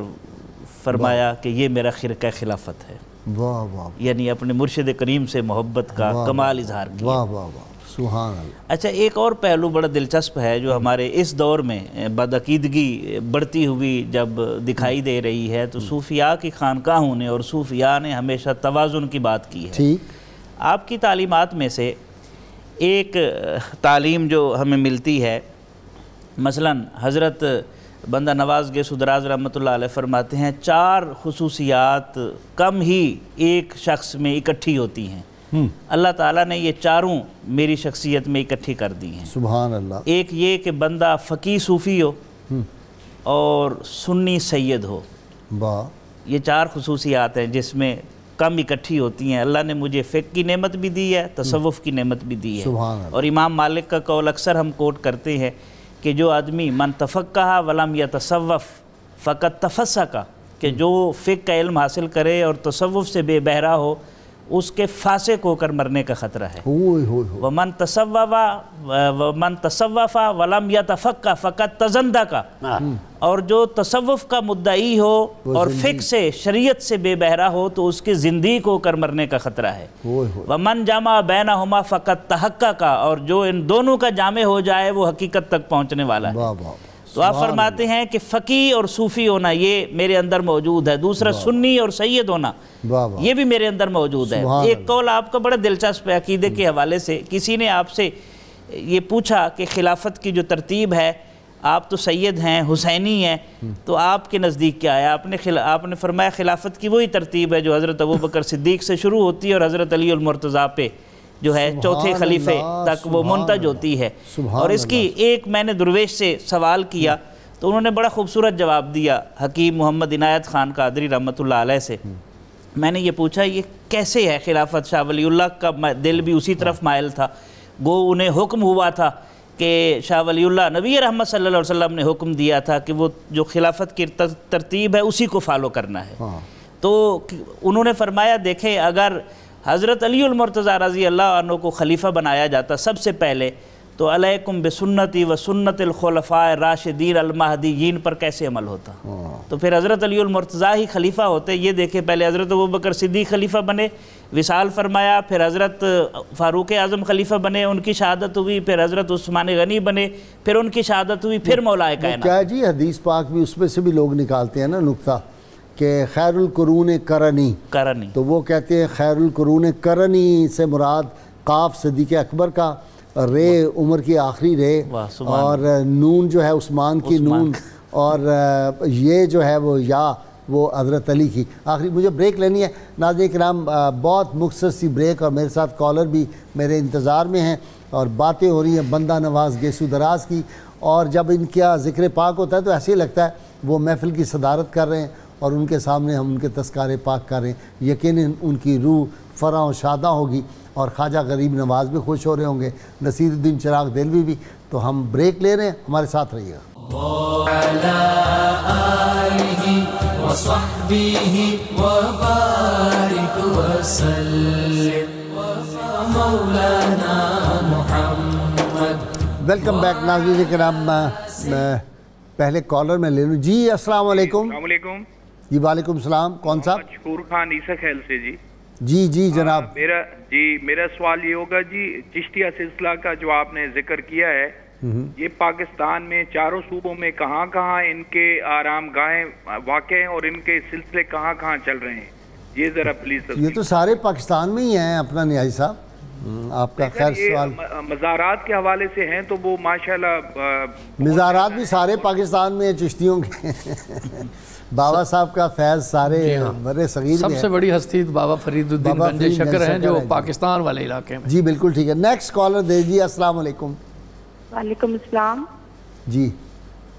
فرمایا کہ یہ میرا خرقہ خلافت ہے. واہ واہ، یعنی اپنے مرشد کریم سے محبت کا کمال اظہار کیا. واہ واہ واہ، سبحان اللہ. اچھا، ایک اور پہلو بڑا دلچسپ ہے جو ہمارے اس دور میں بدعقیدگی بڑھتی ہوئی جب دکھائی دے رہی ہے، تو صوفیاء کی خانقاہوں نے اور صوفیاء نے ہمیشہ توازن کی بات کی ہے. ٹھیک. آپ کی تعلیمات میں سے ایک تعلیم جو ہمیں ملتی ہے، مثلاً حضرت بندہ نواز گیسو دراز رحمۃ اللہ علیہ فرماتے ہیں 4 خصوصیات کم ہی ایک شخص میں اکٹھی ہوتی ہیں. اللہ تعالیٰ نے یہ 4 میری شخصیت میں اکٹھی کر دی ہیں. سبحان اللہ. ایک یہ کہ بندہ فقیہ صوفی ہو اور سنی سید ہو. واہ. یہ 4 خصوصیات ہیں جس میں کم اکٹھی ہوتی ہیں. اللہ نے مجھے فقہ کی نعمت بھی دی ہے، تصوف کی نعمت بھی دی ہے. سبحان اللہ. اور امام مالک کا قول اکثر ہم کوٹ کرتے ہیں کہ جو آدمی من تفقہ ولم یتصوف فقط تفسق، کہ جو فقہ کا علم حاصل کرے اور تصوف سے بے بہرا ہو، اس کے فاسق ہو کر مرنے کا خطرہ ہے. ومن تصوف ولم یتفقہ فقط تزندق، اور جو تصوف کا مدعی ہو اور فقہ سے شریعت سے بے بہرا ہو تو اس کے زندیق ہو کر مرنے کا خطرہ ہے. ومن جمع بینہما فقط تحقق، اور جو ان دونوں کا جامع ہو جائے وہ حقیقت تک پہنچنے والا ہے. تو آپ فرماتے ہیں کہ فقی اور صوفی ہونا یہ میرے اندر موجود ہے. دوسرا سنی اور سید ہونا یہ بھی میرے اندر موجود ہے. ایک قول آپ کا بڑا دلچسپ ہے عقیدے کے حوالے سے. کسی نے آپ سے یہ پوچھا کہ خلافت کی جو ترتیب ہے، آپ تو سید ہیں، حسینی ہیں، تو آپ کے نزدیک کیا ہے؟ آپ نے فرمایا خلافت کی وہی ترتیب ہے جو حضرت ابوبکر صدیق سے شروع ہوتی ہے اور حضرت علی المرتضیٰ پہ جو ہے چوتھے خلیفے تک وہ منتج ہوتی ہے. اور اس کی ایک میں نے درویش سے سوال کیا تو انہوں نے بڑا خوبصورت جواب دیا، حکیم محمد عنایت خان قادری رحمۃ اللہ علیہ سے. میں نے یہ پوچھا یہ کیسے ہے خلافت؟ شاہ ولی اللہ کا دل بھی اسی طرف مائل تھا. گو انہیں حکم ہوا تھا کہ شاہ ولی اللہ نبی رحمت صلی اللہ علیہ وسلم نے حکم دیا تھا کہ وہ جو خلافت کی ترتیب ہے اسی کو فالو کرنا ہے. تو انہوں نے فرمایا دیکھیں، اگر حضرت علی المرتضیٰ رضی اللہ عنہ کو خلیفہ بنایا جاتا سب سے پہلے تو علیکم بسنتی و سنت الخلفاء راشدین المہدیین پر کیسے عمل ہوتا؟ تو پھر حضرت علی المرتضیٰ ہی خلیفہ ہوتے. یہ دیکھیں، پہلے حضرت ابوبکر صدیق خلیفہ بنے، وصال فرمایا، پھر حضرت فاروق اعظم خلیفہ بنے، ان کی شہادت ہوئی، پھر حضرت عثمان غنی بنے، پھر ان کی شہادت ہوئی، پھر مولا کائنات. کیا جی حدیث پاک بھی اس میں سے بھی لوگ نکالتے ہیں نا نقطہ کہ خیر القرون کرنی، تو وہ کہتے ہیں خیر القرون کرنی سے مراد قاف صدیق اکبر کا، رے عمر کی آخری رے، اور نون جو ہے عثمان کی نون، اور یہ جو ہے وہ یا وہ حضرت علی کی آخری. مجھے بریک لینی ہے ناظرین کرام، بہت مختصر سی بریک، اور میرے ساتھ کالر بھی میرے انتظار میں ہیں اور باتیں ہو رہی ہیں بندہ نواز گیسو دراز کی. اور جب ان کا ذکر پاک ہوتا ہے تو ایسے ہی لگتا ہے وہ محفل کی صدارت کر رہے ہیں اور ان کے سامنے ہم ان کے تذکار پاک کر رہے ہیں. یقیناً ان کی روح فرح و شادہ ہوگی اور خواجہ غریب نواز بھی خوش ہو رہے ہوں گے، نصیر الدین چراغ دہلوی بھی. تو ہم بریک لے رہے ہیں، ہمارے ساتھ رہیے گا. ویلکم بیک ناظرین کرام. پہلے کالر میں لے لوں. جی السلام علیکم. السلام علیکم. جی وعلیکم السلام. کون صاحب؟ شکور خان عیسیٰ خیل سے. جی جی جناب. میرا سوال یہ ہوگا جی، چشتیہ سلسلہ کا جو آپ نے ذکر کیا ہے، یہ پاکستان میں چاروں صوبوں میں کہاں کہاں ان کے آرام گاہیں واقع ہیں اور ان کے سلسلے کہاں کہاں چل رہے ہیں؟ یہ ذرا پلیز. یہ تو سارے پاکستان میں ہی ہیں اپنا نیازی صاحب. آپ کا خیر سوال مزارات کے حوالے سے ہیں تو وہ ماشاءاللہ مزارات بھی سارے پاکستان میں چشتیوں کے. بابا صاحب کا فیض سارے بڑے صغیر سب سے بڑی ہستی بابا فرید الدین گنج شکر ہیں جو پاکستان والے علاقے میں. جی بالکل ٹھیک ہے. نیکسٹ کالر دے جی. السلام علیکم. وعلیکم السلام. جی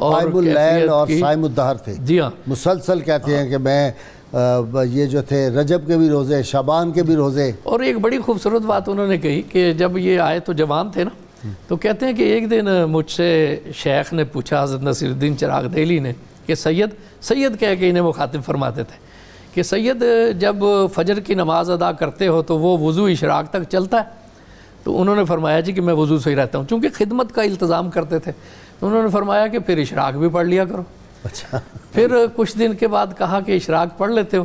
قائم اللیل اور صائم الدہر تھے. جی ہاں, مسلسل کہتے ہیں کہ میں یہ جو تھے رجب کے بھی روزے, شعبان کے بھی روزے. اور ایک بڑی خوبصورت بات انہوں نے کہی کہ جب یہ آئے تو جوان تھے نا, تو کہتے ہیں کہ ایک دن مجھ سے شیخ نے پوچھا, حضرت نصیر الدین چراغ دہلی نے, کہ سید کہہ کے انہیں مخاطب فرماتے تھے کہ سید جب فجر کی نماز ادا کرتے ہو تو وہ وضو اشراق تک چلتا ہے؟ تو انہوں نے فرمایا جی کہ میں وضو سے ہی رہتا ہوں, چونکہ خدمت کا التزام کرتے تھے. تو انہوں نے فرمایا کہ پھر اشراق بھی پڑھ لیا کرو. اچھا. پھر کچھ دن کے بعد کہا کہ اشراق پڑھ لیتے ہو؟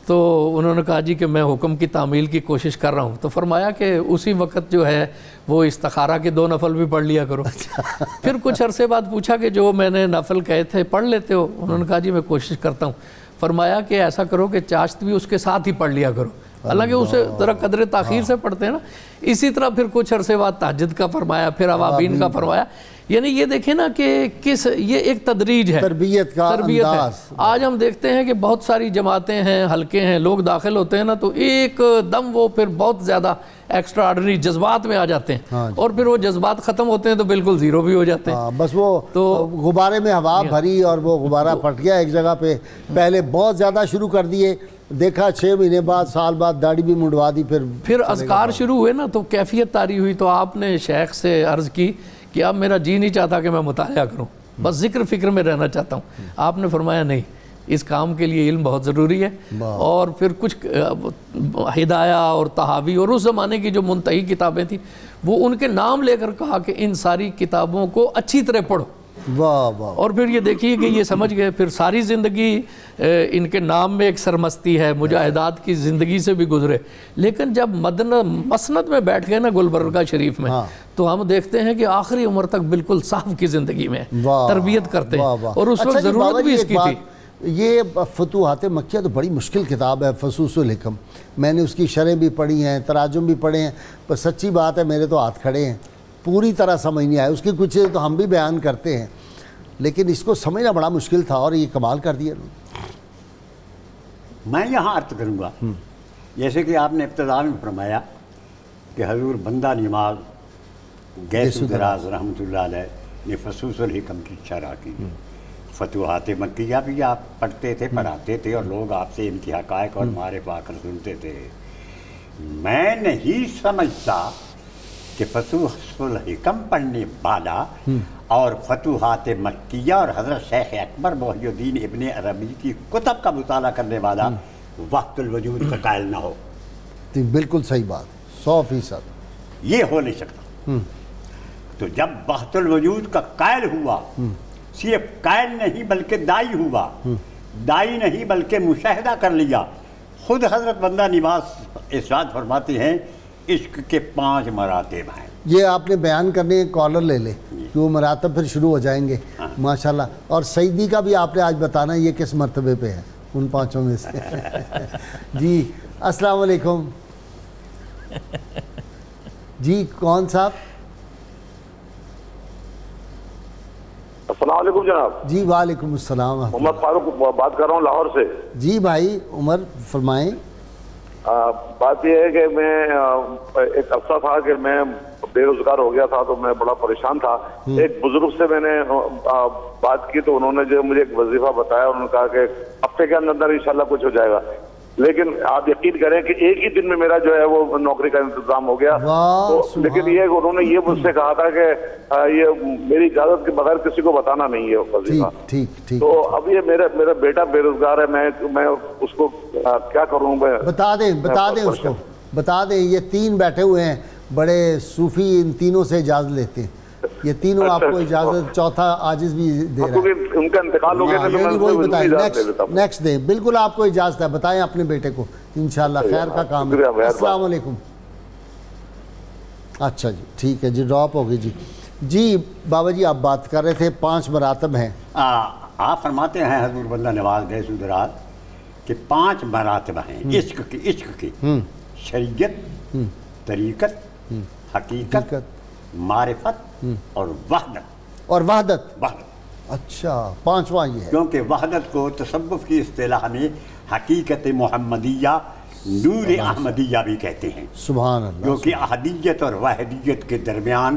تو انہوں نے کہا جی کہ میں حکم کی تعمیل کی کوشش کر رہا ہوں. تو فرمایا کہ اسی وقت جو ہے وہ استخارہ کے 2 نفل بھی پڑھ لیا کرو. پھر کچھ عرصے بعد پوچھا کہ جو میں نے نفل کہے تھے پڑھ لیتے ہو؟ انہوں نے کہا جی میں کوشش کرتا ہوں. فرمایا کہ ایسا کرو کہ چاشت بھی اس کے ساتھ ہی پڑھ لیا کرو, حالانکہ اسے ذرا قدر تاخیر سے پڑھتے ہیں نا. اسی طرح پھر کچھ عرصے بعد تہجد کا فرمایا, پھر اوابین کا فرمایا. یعنی یہ دیکھیں نا کہ یہ ایک تدریج ہے, تربیت کا انداز. آج ہم دیکھتے ہیں کہ بہت ساری جماعتیں ہیں, حلقے ہیں, لوگ داخل ہوتے ہیں نا تو ایک دم وہ پھر بہت زیادہ ایکسٹرا آرڈنری جذبات میں آ جاتے ہیں, اور پھر وہ جذبات ختم ہوتے ہیں تو بالکل زیرو بھی ہو جاتے ہیں. بس وہ تو غبارے میں ہوا بھری اور وہ غبارہ پھٹ گیا ایک جگہ پہ. پہلے بہت زیادہ شروع کر دیے, دیکھا 6 مہینے بعد, سال بعد داڑھی بھی منڈوا دی, پھر اذکار شروع ہوئے نا تو کیفیت طاری ہوئی. تو آپ نے شیخ سے عرض کی کہ اب میرا جی نہیں چاہتا کہ میں مطالعہ کروں, بس ذکر فکر میں رہنا چاہتا ہوں. آپ نے فرمایا نہیں, اس کام کے لیے علم بہت ضروری ہے. اور پھر کچھ ہدایہ اور تحاوی اور اس زمانے کی جو منتہی کتابیں تھیں وہ ان کے نام لے کر کہا کہ ان ساری کتابوں کو اچھی طرح پڑھو. واہ واہ. اور پھر یہ دیکھیے کہ یہ سمجھ گئے, پھر ساری زندگی ان کے نام میں ایک سرمستی ہے, مجاہدات کی زندگی سے بھی گزرے. لیکن جب مسند میں بیٹھ گئے نا گلبرگہ شریف میں, تو ہم دیکھتے ہیں کہ آخری عمر تک بالکل صاف کی زندگی میں تربیت کرتے ہیں, اور اس وقت ضرورت بھی اس کی تھی. یہ فتوحات مکیہ تو بڑی مشکل کتاب ہے, فصوص الحکم. میں نے اس کی شرح بھی پڑھی ہیں, تراجم بھی پڑھے ہیں, پر سچی بات ہے میرے تو ہاتھ کھڑے ہیں, پوری طرح سمجھ نہیں آئے. اس کی کچھ تو ہم بھی بیان کرتے ہیں, لیکن اس کو سمجھنا بڑا مشکل تھا, اور یہ کمال کر دیا. میں یہاں عرض کروں گا, جیسے کہ آپ نے ابتدا میں فرمایا کہ حضور بندہ نماز گیس دراز رحمۃ اللہ علیہ نے فصوص الحکم کی شرح کی. فتوحات مکیہ بھی آپ پڑھتے تھے, پڑھاتے تھے, اور لوگ آپ سے ان کی حقائق اور معرف آ کر سنتے تھے. میں نہیں سمجھتا کہ فصوص الحکم پڑھنے والا اور فتوحات مکیہ اور حضرت شیخ اکبر محی الدین ابن عربی کی کتب کا مطالعہ کرنے والا وحدت الوجود کا قائل نہ ہو. بالکل صحیح بات, 100%. یہ ہو نہیں سکتا. تو جب وحدت الوجود کا قائل ہوا, صرف قائل نہیں بلکہ دائی ہوا, دائی نہیں بلکہ مشاہدہ کر لیا. خود حضرت بندہ نواز ارشاد فرماتے ہیں عشق کے 5 مراتب ہیں. یہ آپ نے بیان کرنے کالر لے لے کہ وہ مراتب پھر شروع ہو جائیں گے ماشاءاللہ. اور سیدی کا بھی آپ نے آج بتانا یہ کس مرتبے پہ ہے ان 5 میں سے. جی السلام علیکم. جی کون صاحب؟ السلام علیکم جناب. جی وعلیکم السلام. محمد فاروق بات کر رہا ہوں لاہور سے. جی بھائی عمر فرمائیں. بات یہ ہے کہ میں ایک عرصہ تھا کہ میں بے روزگار ہو گیا تھا, تو میں بڑا پریشان تھا. ایک بزرگ سے میں نے بات کی تو انہوں نے جو مجھے ایک وظیفہ بتایا, انہوں نے کہا کہ ہفتے کے اندر انشاءاللہ کچھ ہو جائے گا. لیکن آپ یقین کریں کہ ایک ہی دن میں میرا جو ہے وہ نوکری کا انتظام ہو گیا. لیکن یہ انہوں نے یہ مجھ سے کہا تھا کہ یہ میری اجازت کے بغیر کسی کو بتانا نہیں ہے وظیفہ. تو اب یہ میرا بیٹا بے روزگار ہے, میں اس کو کیا کروں؟ بتا دیں اس کو, بتا دیں. یہ 3 بیٹھے ہوئے ہیں بڑے صوفی, ان تینوں سے اجازت لیتے ہیں. یہ تینوں آپ کو اجازت, چوتھا عاجز بھی دے رہا ہے. ان کا انتقال ہو گیا. نیکسٹ دیں, بالکل آپ کو اجازت ہے, بتائیں اپنے بیٹے کو, انشاءاللہ خیر کا کام ہے. السلام علیکم. اچھا جی ٹھیک ہے جی, ڈراپ ہوگی. جی بابا جی آپ بات کر رہے تھے 5 مراتب ہیں. آپ فرماتے ہیں حضور بندہ نواز گئے سدرات کہ 5 مراتب ہیں عشق کی. شریعت, طریقت, حقیقت, معرفت اور وحدت. اچھا 5واں یہ ہے, کیونکہ وحدت کو تصوف کی اصطلاح میں حقیقت محمدیہ, نور احمدیہ بھی کہتے ہیں. سبحان اللہ. کیونکہ احدیت اور وحدیت کے درمیان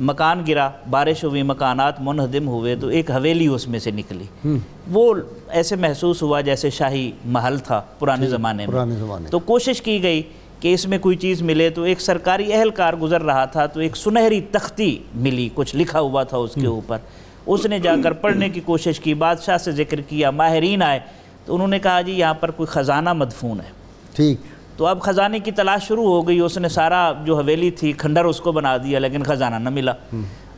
مکان گرا، بارش ہوئی، مکانات منہدم ہوئے، تو ایک حویلی اس میں سے نکلی. وہ ایسے محسوس ہوا جیسے شاہی محل تھا پرانے زمانے میں. تو کوشش کی گئی کہ اس میں کوئی چیز ملے. تو ایک سرکاری اہلکار گزر رہا تھا تو ایک سنہری تختی ملی، کچھ لکھا ہوا تھا اس کے اوپر. اس نے جا کر پڑھنے کی کوشش کی، بادشاہ سے ذکر کیا، ماہرین آئے تو انہوں نے کہا جی یہاں پر کوئی خزانہ مدفون ہے. ٹھیک. تو اب خزانے کی تلاش شروع ہو گئی. اس نے سارا جو حویلی تھی کھنڈر اس کو بنا دیا، لیکن خزانہ نہ ملا.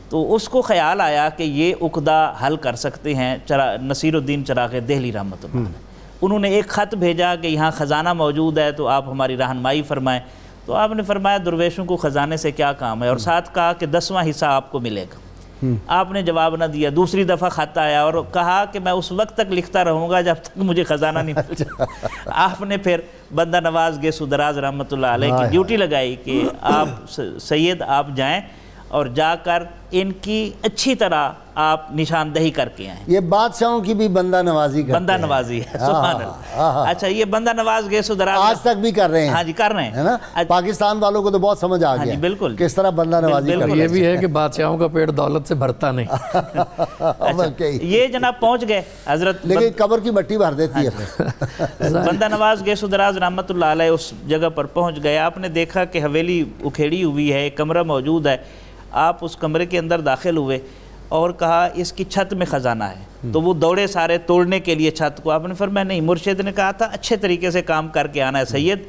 تو اس کو خیال آیا کہ یہ عقدہ حل کر سکتے ہیں نصیر الدین چراغ دہلی رحمۃ اللہ علیہ. انہوں نے ایک خط بھیجا کہ یہاں خزانہ موجود ہے تو آپ ہماری رہنمائی فرمائیں. تو آپ نے فرمایا درویشوں کو خزانے سے کیا کام ہے، اور ساتھ کہا کہ 10واں حصہ آپ کو ملے گا. آپ نے جواب نہ دیا. دوسری دفعہ خط آیا اور کہا کہ میں اس وقت تک لکھتا رہوں گا جب تک مجھے خزانہ نہیں مل جائے. آپ نے پھر بندہ نواز گیسو دراز رحمۃ اللہ علیہ کی ڈیوٹی لگائی کہ آپ سید آپ جائیں اور جا کر ان کی اچھی طرح آپ نشاندہی کر کے آئیں. یہ بادشاہوں کی بھی بندہ نوازی کرتے ہیں. بندہ نوازی ہے، سبحان اللہ. اچھا یہ بندہ نواز گیسو دراز آج تک بھی کر رہے ہیں. ہاں جی کر رہے ہیں. پاکستان والوں کو تو بہت سمجھ آ گیا بالکل کس طرح بندہ نوازی کرتے ہیں. یہ بھی ہے کہ بادشاہوں کا پیٹ دولت سے بھرتا نہیں. یہ جناب پہنچ گئے حضرت، لیکن قبر کی مٹی بھر دیتی ہے. بندہ نواز گیسو دراز رحمۃ اللہ علیہ اس جگہ پر پہنچ گئے. آپ نے دیکھا کہ حویلی اکھیڑی ہوئی ہے، ایک کمرہ موجود ہے. آپ اس کمرے کے اندر داخل ہوئے اور کہا اس کی چھت میں خزانہ ہے. تو وہ دوڑے سارے توڑنے کے لیے چھت کو. آپ نے فرمایا نہیں، مرشد نے کہا تھا اچھے طریقے سے کام کر کے آنا ہے سید،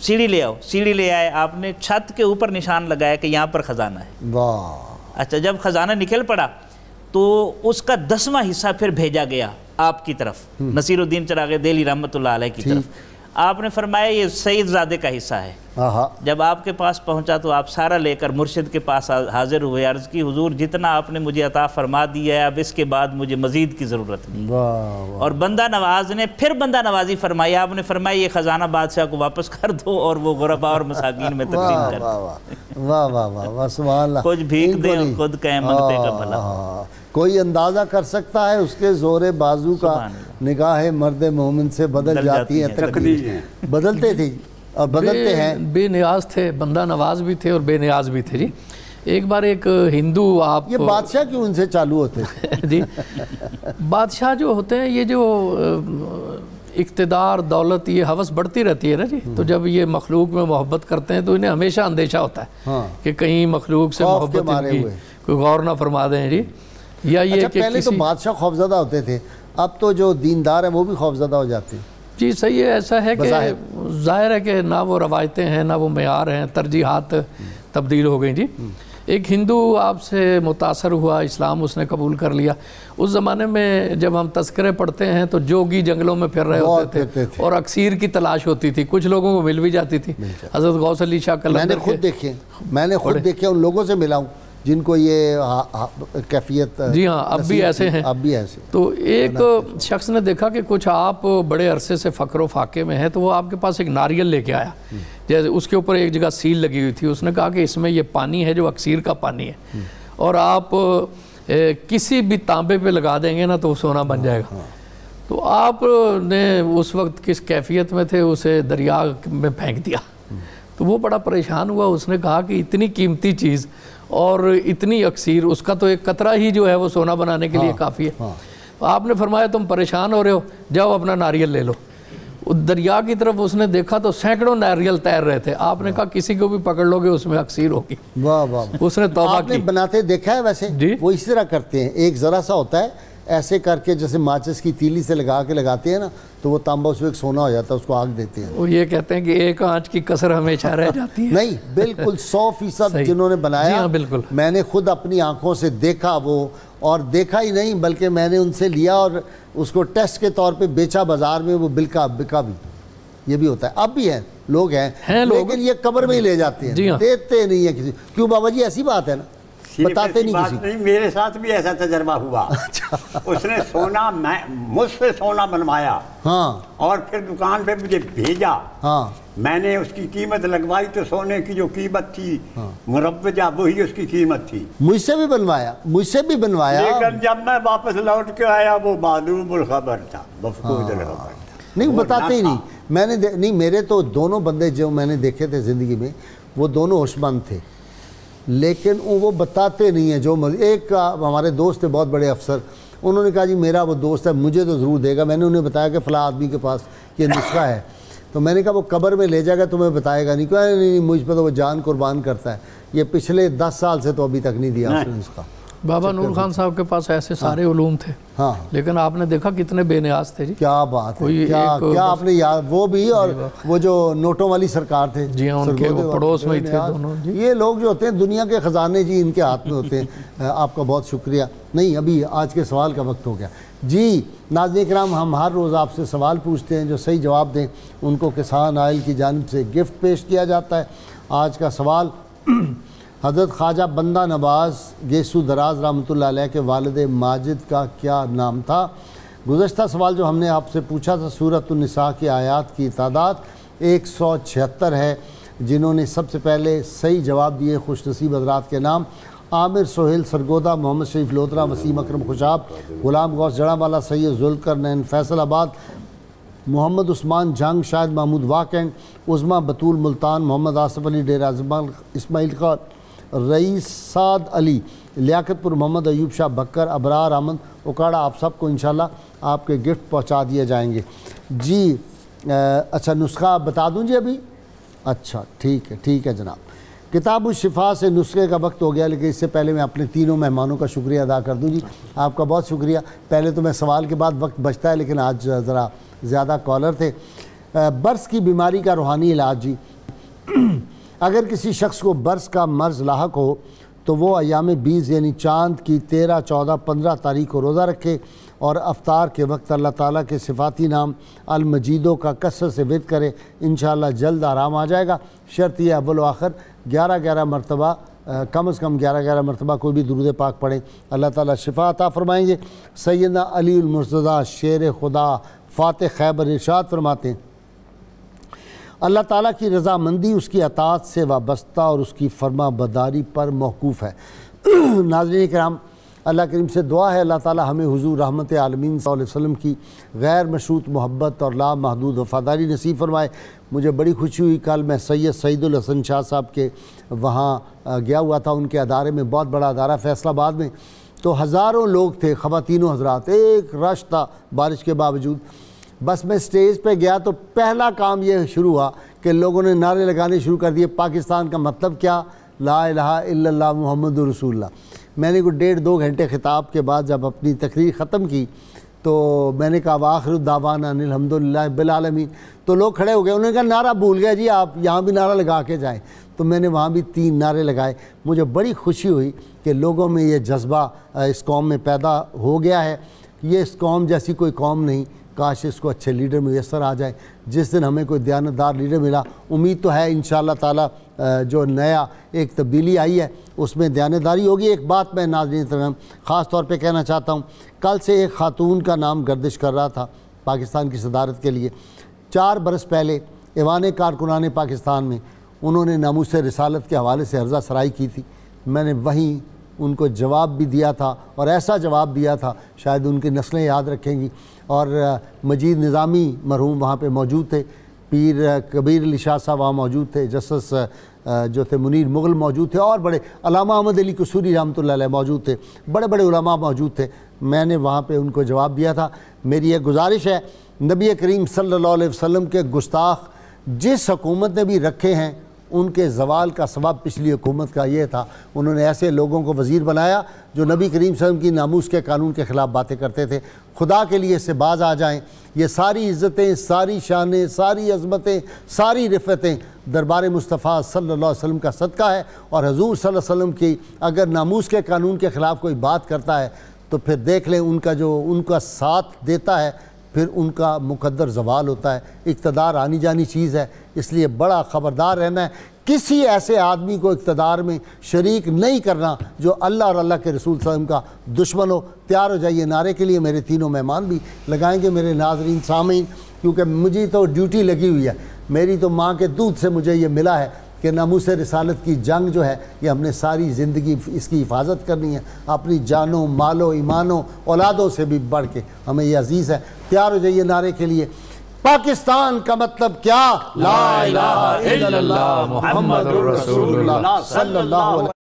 سیڑھی لے آؤ. سیڑھی لے آئے. آپ نے چھت کے اوپر نشان لگایا کہ یہاں پر خزانہ ہے. اچھا جب خزانہ نکل پڑا تو اس کا 10واں حصہ پھر بھیجا گیا آپ کی طرف، نصیر الدین چراغ دہلی رحمۃ اللہ علیہ کی طرف. آپ نے فرمایا یہ سید زادے کا حصہ ہے. جب آپ کے پاس پہنچا تو آپ سارا لے کر مرشد کے پاس حاضر ہوئے. عرض کی حضور جتنا آپ نے مجھے عطا فرما دیا ہے اب اس کے بعد مجھے مزید کی ضرورت نہیں. اور بندہ نواز نے پھر بندہ نوازی فرمائی. آپ نے فرمایا یہ خزانہ بادشاہ کو واپس کر دو اور وہ غربا اور مساکین میں تقسیم کر دو. واہ واہ واہ سبحان اللہ. کچھ بھیک دیں اور خود کہیں منگتے کا بھلا. کوئی اندازہ کر سکتا ہے اس کے زور بازو کا نگاہ مرد مومن سے بدل جاتی ہیں تقدیریں. بدلتے تھے اور بدلتے ہیں. بے نیاز تھے، بندہ نواز بھی تھے اور بے نیاز بھی تھے. جی ایک بار ایک ہندو، آپ یہ بادشاہ کیوں ان سے چالو ہوتے ہیں؟ جی بادشاہ جو ہوتے ہیں یہ جو اقتدار دولت یہ حوث بڑھتی رہتی ہے نا جی. تو جب یہ مخلوق میں محبت کرتے ہیں تو انہیں ہمیشہ اندیشہ ہوتا ہے کہ کہیں مخلوق سے محبت ان کی کوئی غور نہ فرما دیں. جی یا یہ کہ پہلے تو بادشاہ خوفزدہ ہوتے تھے، اب تو جو دیندار ہیں وہ بھی خوفزدہ ہو جاتے ہیں. جی صحیح ہے. ایسا ہے کہ ظاہر ہے کہ نہ وہ روایتیں ہیں نہ وہ معیار ہیں، ترجیحات تبدیل ہو گئیں. جی ایک ہندو آپ سے متاثر ہوا، اسلام اس نے قبول کر لیا. اس زمانے میں جب ہم تذکرے پڑھتے ہیں تو جوگی جنگلوں میں پھر رہے ہوتے تھے اور اکسیر کی تلاش ہوتی تھی. کچھ لوگوں کو مل بھی جاتی تھی. حضرت غوث علی شاہ قلندر میں نے خود دیکھے ان لوگوں سے ملا ہوں جن کو یہ کیفیت. جی ہاں اب بھی ایسے ہیں. تو ایک شخص نے دیکھا کہ کچھ آپ بڑے عرصے سے فقر و فاقے میں ہیں، تو وہ آپ کے پاس ایک ناریل لے کے آیا. جیسے اس کے اوپر ایک جگہ سیل لگی ہوئی تھی. اس نے کہا کہ اس میں یہ پانی ہے جو اکسیر کا پانی ہے، اور آپ کسی بھی تانبے پہ لگا دیں گے نا تو وہ سونا بن جائے گا. تو آپ نے اس وقت کس کیفیت میں تھے اسے دریا میں پھینک دیا. تو وہ بڑا پریشان ہوا. اس نے کہا کہ اتنی قیمتی چیز اور اتنی اکسیر، اس کا تو ایک قطرہ ہی جو ہے وہ سونا بنانے کے لیے کافی ہے. آپ نے فرمایا تم پریشان ہو رہے ہو، جاؤ اپنا ناریل لے لو. دریا کی طرف اس نے دیکھا تو سینکڑوں ناریل تیر رہے تھے. آپ نے کہا کسی کو بھی پکڑ لو گے اس میں اکسیر ہوگی. واہ واہ. اس نے توبہ کی. آپ نے بناتے دیکھا ہے ویسے؟ وہ اس طرح کرتے ہیں، ایک ذرا سا ہوتا ہے ایسے کر کے جیسے ماچس کی تیلی سے لگا کے لگاتے ہیں نا تو وہ تانبا اس میں ایک سونا ہو جاتا ہے، اس کو آگ دیتے ہیں. وہ یہ کہتے ہیں کہ ایک آنچ کی کسر ہمیشہ رہ جاتی ہے. نہیں بالکل 100% جنہوں نے بنایا. بالکل میں نے خود اپنی آنکھوں سے دیکھا وہ، اور دیکھا ہی نہیں بلکہ میں نے ان سے لیا اور اس کو ٹیسٹ کے طور پہ بیچا بازار میں. وہ بکا بھی. یہ بھی ہوتا ہے، اب بھی ہیں لوگ ہیں لیکن یہ قبر میں ہی لے جاتے ہیں، دیتے نہیں ہیں کسی. کیوں بابا جی ایسی بات ہے نا، بتاتے نہیں کسی. نہیں میرے ساتھ بھی ایسا تجربہ ہوا. اس نے سونا مجھ سے سونا بنوایا اور پھر دکان پہ مجھے بھیجا. میں نے اس کی قیمت لگوائی تو سونے کی جو قیمت تھی مربجہ وہی اس کی قیمت تھی. مجھ سے بھی بنوایا لیکن جب میں واپس لوٹ کے آیا وہ معلوم الخبر تھا، مفقود الخبر تھا. نہیں بتاتے ہی نہیں. میں نے نہیں، میرے تو دونوں بندے جو میں نے دیکھے تھے زندگی میں وہ دونوں ہوش مند تھے. لیکن وہ بتاتے نہیں ہیں. جو ایک ہمارے دوست تھے بہت بڑے افسر, انہوں نے کہا جی میرا وہ دوست ہے مجھے تو ضرور دے گا. میں نے انہیں بتایا کہ فلاں آدمی کے پاس یہ نسخہ ہے, تو میں نے کہا وہ قبر میں لے جائے گا تمہیں بتائے گا نہیں. کہا نہیں مجھ پہ تو وہ جان قربان کرتا ہے. یہ پچھلے 10 سال سے تو ابھی تک نہیں دیا اس نے نسخہ. بابا نور خان صاحب کے پاس ایسے سارے علوم تھے, ہاں لیکن آپ نے دیکھا کتنے بے نیاز تھے. جی کیا بات ہے, کیا آپ نے یاد, وہ بھی اور وہ جو نوٹوں والی سرکار تھے جی ان کے پڑوس میں ہی تھے دونوں. یہ لوگ جو ہوتے ہیں دنیا کے خزانے جی ان کے ہاتھ میں ہوتے ہیں. آپ کا بہت شکریہ. نہیں ابھی آج کے سوال کا وقت ہو گیا. جی ناظرین کرام, ہم ہر روز آپ سے سوال پوچھتے ہیں, جو صحیح جواب دیں ان کو کسان آئل کی جانب سے گفٹ پیش کیا جاتا ہے. آج کا سوال, حضرت خواجہ بندہ نواز گیسو دراز رحمۃ اللہ علیہ کے والد ماجد کا کیا نام تھا؟ گزشتہ سوال جو ہم نے آپ سے پوچھا تھا, سورۃ النساء کی آیات کی تعداد 176 ہے. جنہوں نے سب سے پہلے صحیح جواب دیے خوش نصیب حضرات کے نام: عامر سہیل سرگودا, محمد شریف لودھرا, وسیم اکرم خوشاب, غلام غوث جڑا والا, سید ذوالقرنین فیصل آباد, محمد عثمان جنگ, شاہد محمود واکینڈ, عظما بطول ملتان, محمد آصف علی ڈیرہ اسماعیل خان, رئیس سعد علی لیاقت پور, محمد ایوب شاہ بکر, ابرار احمد اکاڑا. آپ سب کو انشاءاللہ آپ کے گفٹ پہنچا دیے جائیں گے. جی اچھا نسخہ بتا دوں جی ابھی؟ اچھا ٹھیک ہے جناب. کتاب الشفا سے نسخے کا وقت ہو گیا, لیکن اس سے پہلے میں اپنے تینوں مہمانوں کا شکریہ ادا کر دوں. جی آپ کا بہت شکریہ. پہلے تو میں سوال کے بعد وقت بچتا ہے, لیکن آج ذرا زیادہ کالر تھے. برس کی بیماری کا روحانی علاج. جی اگر کسی شخص کو برس کا مرض لاحق ہو تو وہ ایام 20 یعنی چاند کی 13, 14, 15 تاریخ کو روزہ رکھے اور افطار کے وقت اللہ تعالیٰ کے صفاتی نام المجیدوں کا کثرت سے ورد کرے. انشاءاللہ جلد آرام آ جائے گا. شرط یہ اول و آخر 11 مرتبہ, کم از کم 11 مرتبہ کوئی بھی درود پاک پڑھیں, اللہ تعالیٰ شفا عطا فرمائیں گے. سیدنا علی المرتضیٰ شیر خدا فاتح خیبر ارشاد فرماتے ہیں, اللہ تعالیٰ کی رضامندی اس کی اطاعت سے وابستہ اور اس کی فرما برداری پر موقوف ہے. ناظرین کرام, اللہ کریم سے دعا ہے اللہ تعالیٰ ہمیں حضور رحمت عالمین صلی اللہ علیہ وسلم کی غیر مشروط محبت اور لا محدود وفاداری نصیب فرمائے. مجھے بڑی خوشی ہوئی, کل میں سید الحسن شاہ صاحب کے وہاں گیا ہوا تھا, ان کے ادارے میں, بہت بڑا ادارہ فیصل آباد میں, تو ہزاروں لوگ تھے, خواتین و حضرات, ایک رش تھا بارش کے باوجود. بس میں سٹیج پہ گیا تو پہلا کام یہ شروع ہوا کہ لوگوں نے نعرے لگانے شروع کر دیے, پاکستان کا مطلب کیا, لا الہ الا اللہ محمد رسول اللہ. میں نے کوئی 1.5-2 گھنٹے خطاب کے بعد جب اپنی تقریر ختم کی تو میں نے کہا وآخر دعوانا الحمدللہ رب العالمین. تو لوگ کھڑے ہو گئے, انہوں نے کہا نعرہ بھول گئے جی, آپ یہاں بھی نعرہ لگا کے جائیں. تو میں نے وہاں بھی 3 نعرے لگائے. مجھے بڑی خوشی ہوئی کہ لوگوں میں یہ جذبہ اس قوم میں پیدا ہو گیا ہے. یہ اس قوم جیسی کوئی قوم نہیں, کاش اس کو اچھے لیڈر میسر آ جائے. جس دن ہمیں کوئی دیانتدار لیڈر ملا, امید تو ہے انشاءاللہ تعالیٰ جو نیا ایک تبدیلی آئی ہے اس میں دیانتداری ہوگی. ایک بات میں ناظرین کرام خاص طور پہ کہنا چاہتا ہوں, کل سے ایک خاتون کا نام گردش کر رہا تھا پاکستان کی صدارت کے لیے. 4 برس پہلے ایوان کارکنان پاکستان میں انہوں نے ناموس رسالت کے حوالے سے عرضہ سرائی کی تھی. میں نے وہیں ان کو جواب بھی دیا تھا, اور ایسا جواب دیا تھا شاید ان کی نسلیں یاد رکھیں گی. اور مجید نظامی مرحوم وہاں پہ موجود تھے, پیر کبیر علی شاہ صاحب وہاں موجود تھے, جسٹس جو تھے منیر مغل موجود تھے, اور بڑے علامہ احمد علی قصوری رحمۃ اللہ علیہ موجود تھے, بڑے بڑے علماء موجود تھے. میں نے وہاں پہ ان کو جواب دیا تھا. میری ایک گزارش ہے, نبی کریم صلی اللہ علیہ وسلم کے گستاخ جس حکومت نے بھی رکھے ہیں ان کے زوال کا سبب پچھلی حکومت کا یہ تھا, انہوں نے ایسے لوگوں کو وزیر بنایا جو نبی کریم صلی اللہ علیہ وسلم کی ناموس کے قانون کے خلاف باتیں کرتے تھے. خدا کے لیے اس سے باز آ جائیں. یہ ساری عزتیں, ساری شانیں, ساری عظمتیں, ساری رفتیں دربار مصطفیٰ صلی اللہ علیہ وسلم کا صدقہ ہے. اور حضور صلی اللہ علیہ وسلم کی اگر ناموس کے قانون کے خلاف کوئی بات کرتا ہے تو پھر دیکھ لیں ان کا جو ان کا ساتھ دیتا ہے پھر ان کا مقدر زوال ہوتا ہے. اقتدار آنی جانی چیز ہے, اس لیے بڑا خبردار رہنا ہے. کسی ایسے آدمی کو اقتدار میں شریک نہیں کرنا جو اللہ اور اللہ کے رسول صلی اللہ علیہ وسلم کا دشمن ہو. تیار ہو جائیے نعرے کے لیے. میرے تینوں مہمان بھی لگائیں گے, میرے ناظرین سامعین, کیونکہ مجھے تو ڈیوٹی لگی ہوئی ہے. میری تو ماں کے دودھ سے مجھے یہ ملا ہے کہ ناموس رسالت کی جنگ جو ہے یہ ہم نے ساری زندگی اس کی حفاظت کرنی ہے, اپنی جانوں, مالوں, ایمانوں, اولادوں سے بھی بڑھ کے ہمیں یہ عزیز ہے. تیار ہو جائیے نعرے کے لیے. پاکستان کا مطلب کیا؟ لا الہ الا اللہ محمد رسول اللہ صلی اللہ علیہ وسلم.